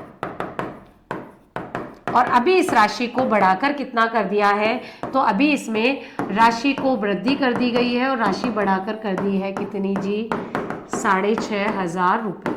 और अभी इस राशि को बढ़ाकर कितना कर दिया है, तो अभी इसमें राशि को वृद्धि कर दी गई है, और राशि बढ़ाकर कर दी है कितनी जी, 6,500 रुपये।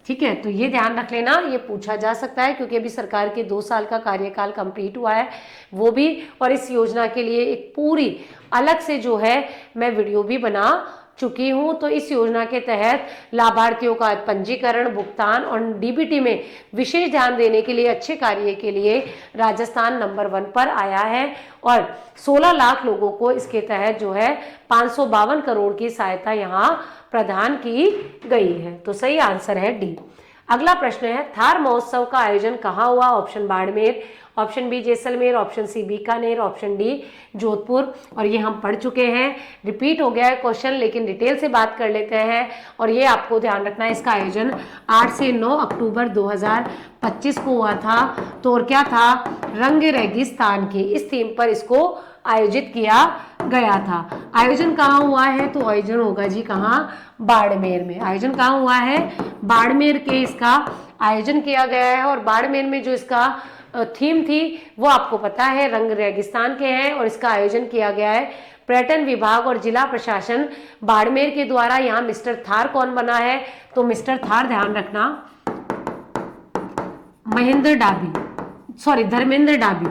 ठीक है, तो ये ध्यान रख लेना, ये पूछा जा सकता है, क्योंकि अभी सरकार के 2 साल का कार्यकाल कंप्लीट हुआ है वो भी, और इस योजना के लिए एक पूरी अलग से जो है मैं वीडियो भी बना चुकी हूं। तो इस योजना के तहत लाभार्थियों का पंजीकरण, भुगतान और डीबीटी में विशेष ध्यान देने के लिए, अच्छे कार्य के लिए राजस्थान नंबर 1 पर आया है, और 16 लाख लोगों को इसके तहत जो है 552 करोड़ की सहायता यहाँ प्रदान की गई है। तो सही आंसर है डी। अगला प्रश्न है, थार महोत्सव का आयोजन कहाँ हुआ। Option Barmer, option B Jaisalmer, option C Bikaner, option D Jodhpur. और ये हम पढ़ चुके हैं, रिपीट हो गया है क्वेश्चन, लेकिन डिटेल से बात कर लेते हैं। और ये आपको ध्यान रखना है, इसका आयोजन 8 से 9 अक्टूबर 2025 को हुआ था। तो और क्या था, रंग रेगिस्तान की इस थीम पर इसको आयोजित किया गया था। आयोजन कहाँ हुआ है, तो आयोजन होगा जी कहाँ, बाड़मेर में। आयोजन कहाँ हुआ है, बाड़मेर के इसका आयोजन किया गया है। और बाड़मेर में जो इसका थीम थी वो आपको पता है, रंग रेगिस्तान के हैं, और इसका आयोजन किया गया है पर्यटन विभाग और जिला प्रशासन बाड़मेर के द्वारा। यहाँ मिस्टर थार कौन बना है, तो मिस्टर थार ध्यान रखना धर्मेंद्र डाबी।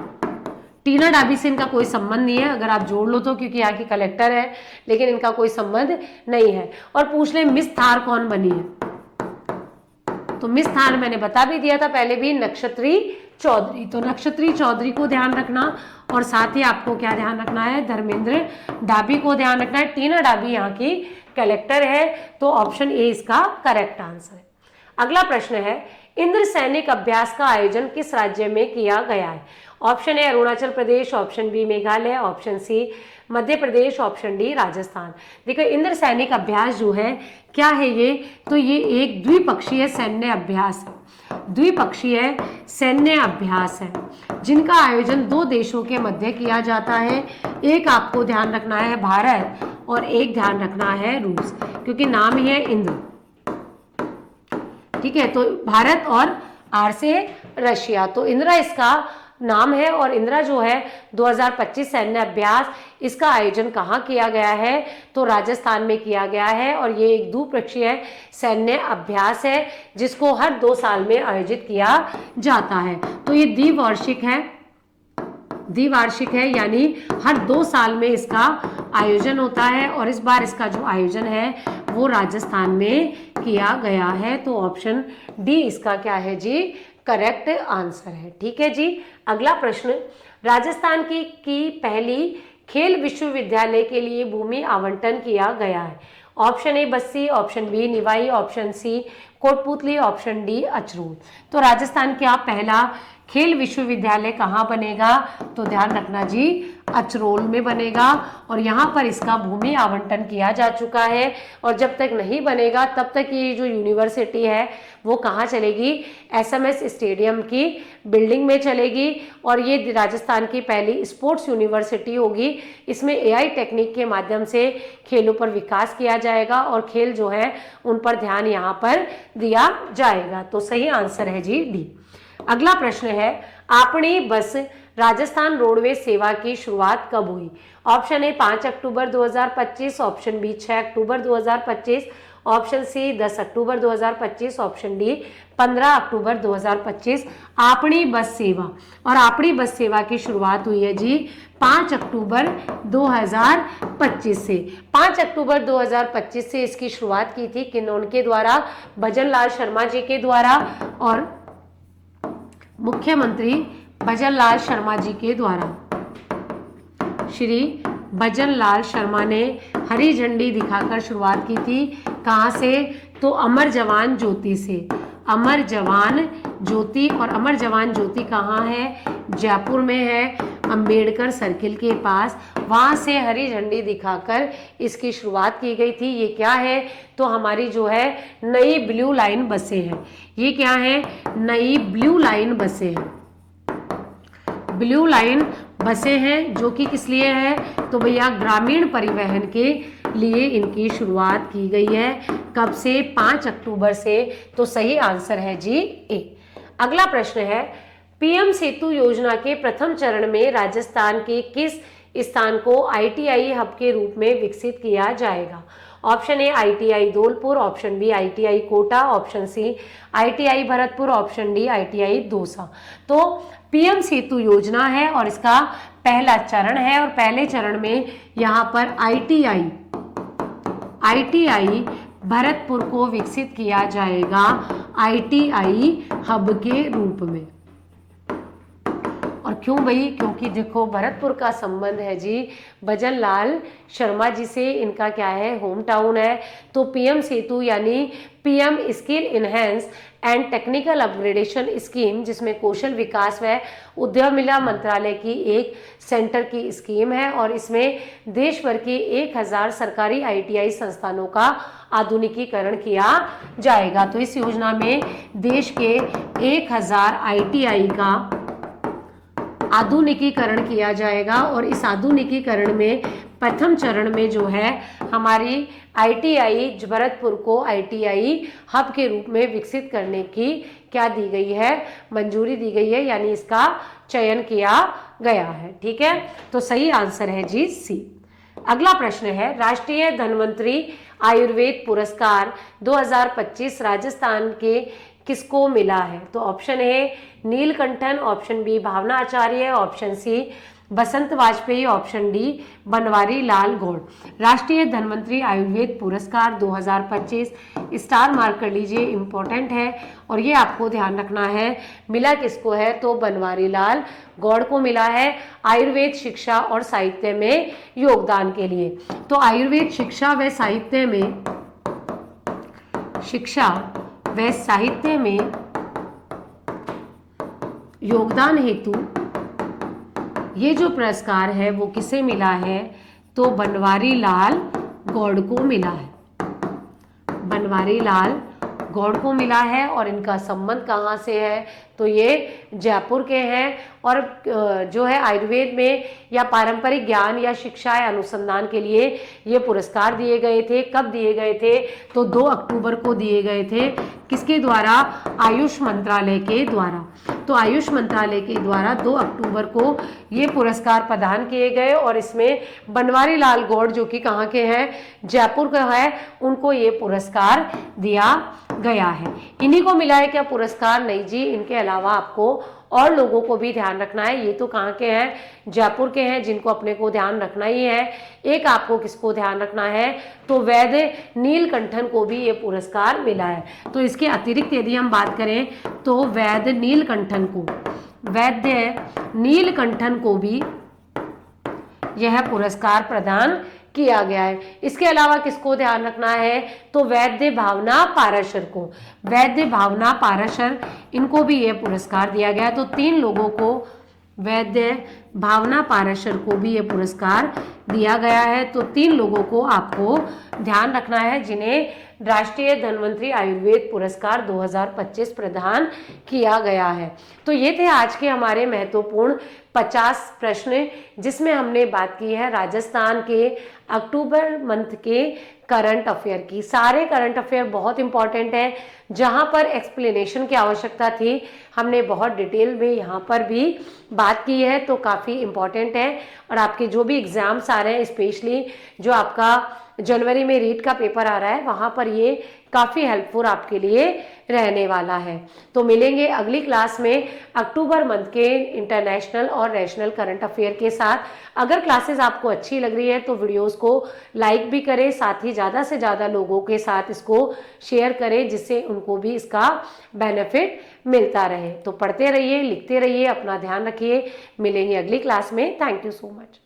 टीना डाबी से इनका कोई संबंध नहीं है, अगर आप जोड़ लो तो, क्योंकि यहाँ की कलेक्टर है, लेकिन इनका कोई संबंध नहीं है। और पूछ ले मिस थार कौन बनी है, तो मिस थार मैंने बता भी दिया था पहले भी, नक्षत्री चौधरी। तो नक्षत्री चौधरी को ध्यान रखना, और साथ ही आपको क्या ध्यान रखना है, धर्मेंद्र डाबी को ध्यान रखना है। टीना डाबी यहाँ की कलेक्टर है, तो ऑप्शन ए इसका करेक्ट आंसर है। अगला प्रश्न है, इंद्र सैनिक अभ्यास का आयोजन किस राज्य में किया गया है। Option A Arunachal Pradesh, option B Meghalaya, option C Madhya Pradesh, option D Rajasthan. देखो इंद्र सैनिक अभ्यास जो है क्या है ये, तो ये एक द्विपक्षीय सैन्य अभ्यास है, द्विपक्षीय सैन्य अभ्यास है, जिनका आयोजन 2 देशों के मध्य किया जाता है। एक आपको ध्यान रखना है भारत, और एक ध्यान रखना है रूस, क्योंकि नाम ही है इंद्र। ठीक है, तो भारत और आर से रशिया, तो इंद्रा इसका नाम है। और इंदिरा जो है 2025 सैन्य अभ्यास, इसका आयोजन कहाँ किया गया है, तो राजस्थान में किया गया है। और ये एक द्विपक्षीय सैन्य अभ्यास है, जिसको हर 2 साल में आयोजित किया जाता है। तो ये द्विवार्षिक है, यानी हर 2 साल में इसका आयोजन होता है और इस बार इसका जो आयोजन है वो राजस्थान में किया गया है। तो ऑप्शन डी इसका क्या है जी, करेक्ट आंसर है। ठीक है जी। अगला प्रश्न, राजस्थान की पहली खेल विश्वविद्यालय के लिए भूमि आवंटन किया गया है। Option A Bassi, option B Niwai, option C Kotputli, option D Achrol. तो राजस्थान का पहला खेल विश्वविद्यालय कहाँ बनेगा, तो ध्यान रखना जी अचरोल में बनेगा और यहाँ पर इसका भूमि आवंटन किया जा चुका है और जब तक नहीं बनेगा तब तक ये जो यूनिवर्सिटी है वो कहाँ चलेगी, एसएमएस स्टेडियम की बिल्डिंग में चलेगी और ये राजस्थान की पहली स्पोर्ट्स यूनिवर्सिटी होगी। इसमें एआई टेक्निक के माध्यम से खेलों पर विकास किया जाएगा और खेल जो है उन पर ध्यान यहाँ पर दिया जाएगा। तो सही आंसर है जी डी। अगला प्रश्न है, अपनी बस राजस्थान रोडवेज सेवा की शुरुआत कब हुई। ऑप्शन ए 5 अक्टूबर 2025, ऑप्शन बी 6 अक्टूबर 2025, ऑप्शन सी 10 अक्टूबर 2025, ऑप्शन डी 15 अक्टूबर 2025। अपनी बस सेवा, और अपनी बस सेवा की शुरुआत हुई है जी 5 अक्टूबर 2025 से। 5 अक्टूबर 2025 से इसकी शुरुआत की थी किन्होंने द्वारा, भजन लाल शर्मा जी के द्वारा और मुख्यमंत्री भजन लाल शर्मा जी के द्वारा। श्री भजन लाल शर्मा ने हरी झंडी दिखाकर शुरुआत की थी। कहाँ से, तो अमर जवान ज्योति से। अमर जवान ज्योति, और अमर जवान ज्योति कहाँ है, जयपुर में है, अंबेडकर सर्किल के पास। वहाँ से हरी झंडी दिखाकर इसकी शुरुआत की गई थी। ये क्या है, तो हमारी जो है नई ब्लू लाइन बसें हैं। ये क्या है, नई ब्लू लाइन बसें हैं। ब्लू लाइन बसें हैं जो कि किस लिए है, तो भैया ग्रामीण परिवहन के लिए इनकी शुरुआत की गई है। कब से, 5 अक्टूबर से। तो सही आंसर है जी ए। अगला प्रश्न है, पीएम सेतु योजना के प्रथम चरण में राजस्थान के किस स्थान को आईटीआई हब के रूप में विकसित किया जाएगा। Option A ITI Dholpur, option B ITI Kota, option C ITI Bharatpur, option D ITI Dausa. तो पीएम सेतु योजना है और इसका पहला चरण है और पहले चरण में यहाँ पर आईटीआई भरतपुर को विकसित किया जाएगा आईटीआई हब के रूप में। और क्यों भाई, क्योंकि देखो भरतपुर का संबंध है जी भजन लाल शर्मा जी से, इनका क्या है, होम टाउन है। तो पीएम सेतु यानी PM skill enhance and technical upgradation scheme, जिसमें कौशल विकास व उद्यमिता मंत्रालय की एक सेंटर की स्कीम है और इसमें देश भर के 1000 सरकारी आईटीआई संस्थानों का आधुनिकीकरण किया जाएगा। तो इस योजना में देश के 1000 आईटीआई का आधुनिकीकरण किया जाएगा और इस आधुनिकीकरण में प्रथम चरण में जो है हमारी आईटीआई भरतपुर को आईटीआई हब के रूप में विकसित करने की क्या दी गई है, मंजूरी दी गई है, यानी इसका चयन किया गया है। ठीक है, तो सही आंसर है जी सी। अगला प्रश्न है, राष्ट्रीय धन्वंतरी आयुर्वेद पुरस्कार 2025 राजस्थान के किसको मिला है। तो option A Neelakantan, option B Bhavna Acharya, option C Basant Vajpayee, option D Banwari Lal Gaur. राष्ट्रीय धन्वंतरी आयुर्वेद पुरस्कार 2025 स्टार मार्क कर लीजिए, इंपॉर्टेंट है और ये आपको ध्यान रखना है मिला किसको है, तो बनवारी लाल गौड़ को मिला है आयुर्वेद शिक्षा और साहित्य में योगदान के लिए। तो आयुर्वेद शिक्षा व साहित्य में योगदान हेतु ये जो पुरस्कार है वो किसे मिला है, तो बनवारी लाल गौड़ को मिला है। बनवारी लाल गौड़ को मिला है और इनका संबंध कहाँ से है, तो ये जयपुर के हैं और जो है आयुर्वेद में या पारंपरिक ज्ञान या शिक्षा या अनुसंधान के लिए ये पुरस्कार दिए गए थे। कब दिए गए थे, तो 2 अक्टूबर को दिए गए थे। किसके द्वारा, आयुष मंत्रालय के द्वारा। तो आयुष मंत्रालय के द्वारा 2 अक्टूबर को ये पुरस्कार प्रदान किए गए और इसमें बनवारी लाल गौड़ जो कि कहाँ के हैं, जयपुर का है, उनको ये पुरस्कार दिया गया है। इन्हीं को मिला है क्या पुरस्कार, नहीं जी, इनके अलावा आपको और लोगों को भी ध्यान रखना है। ये तो कहाँ के हैं, जयपुर के हैं, जिनको अपने को ध्यान रखना ही है। एक आपको किसको ध्यान रखना है, तो वैद्य नीलकंठन को भी ये पुरस्कार मिला है। तो इसके अतिरिक्त यदि हम बात करें तो वैद्य नीलकंठन को भी यह पुरस्कार प्रदान किया गया है। इसके अलावा किसको ध्यान रखना है, तो वैद्य भावना पाराशर इनको भी यह पुरस्कार दिया गया है। तो 3 लोगों को, वैद्य भावना पाराशर को भी यह पुरस्कार दिया गया है। तो 3 लोगों को आपको ध्यान रखना है जिन्हें राष्ट्रीय धन्वंतरी आयुर्वेद पुरस्कार 2025 प्रदान किया गया है। तो ये थे आज के हमारे महत्वपूर्ण 50 प्रश्न, जिसमें हमने बात की है राजस्थान के अक्टूबर मंथ के करंट अफेयर की। सारे करंट अफेयर बहुत इंपॉर्टेंट है, जहां पर एक्सप्लेनेशन की आवश्यकता थी हमने बहुत डिटेल में यहाँ पर भी बात की है, तो काफ़ी इंपॉर्टेंट है। और आपके जो भी एग्जाम्स आ रहे हैं, स्पेशली जो आपका जनवरी में रीट का पेपर आ रहा है, वहां पर ये काफ़ी हेल्पफुल आपके लिए रहने वाला है। तो मिलेंगे अगली क्लास में अक्टूबर मंथ के इंटरनेशनल और नेशनल करंट अफेयर के साथ। अगर क्लासेस आपको अच्छी लग रही है तो वीडियोस को लाइक भी करें, साथ ही ज़्यादा से ज़्यादा लोगों के साथ इसको शेयर करें, जिससे उनको भी इसका बेनिफिट मिलता रहे। तो पढ़ते रहिए, लिखते रहिए, अपना ध्यान रखिए। मिलेंगे अगली क्लास में। Thank you so much.